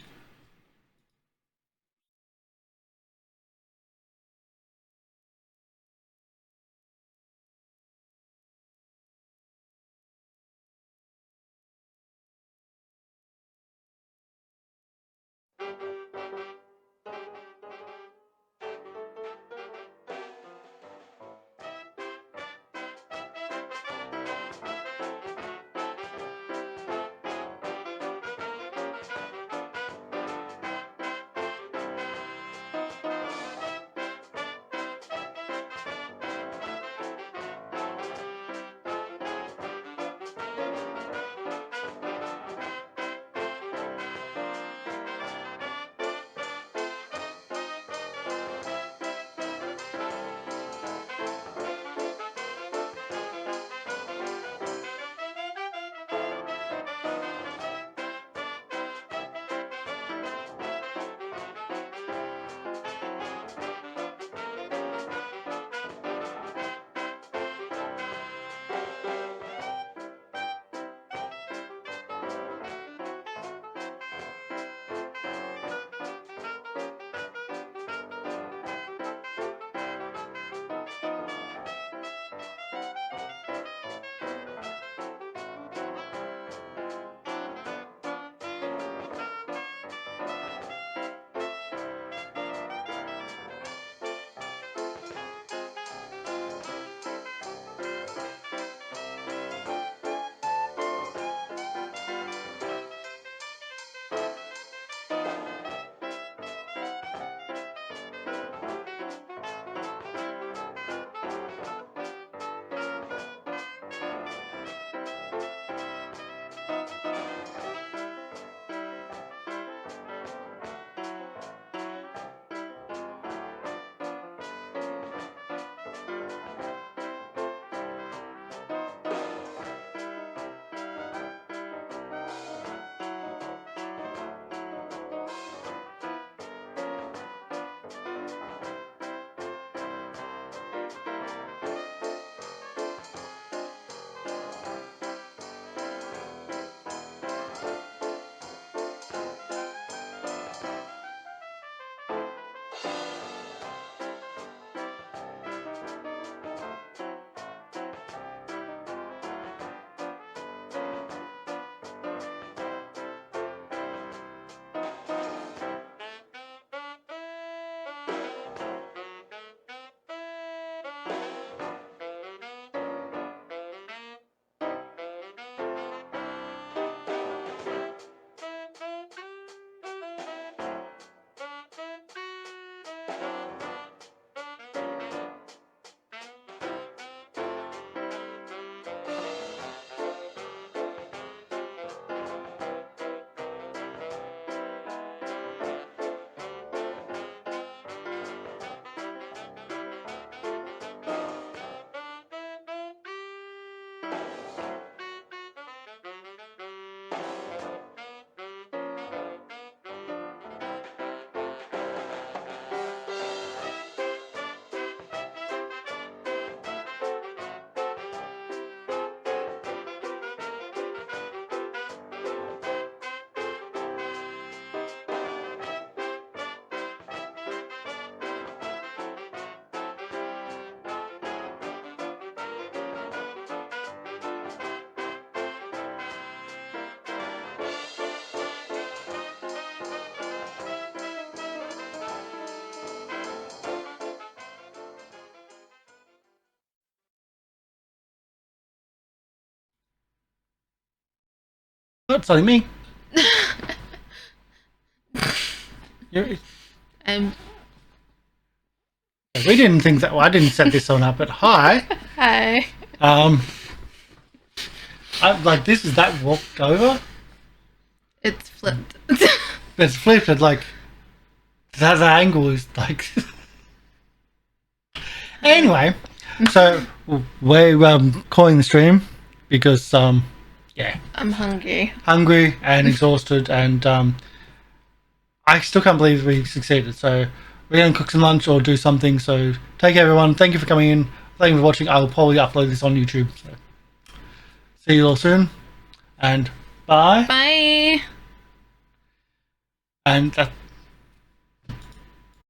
Not telling me. You're, we didn't think that. Well, I didn't set this one up, but hi. Hi. This is that walked over. It's flipped. It's flipped. It's like that angle is like. Anyway, so we're calling the stream because yeah, I'm hungry and exhausted, and I still can't believe we succeeded. So we're gonna cook some lunch or do something. So take care, everyone. Thank you for coming in. Thank you for watching. I'll probably upload this on YouTube. So see you all soon, and bye. Bye. And that.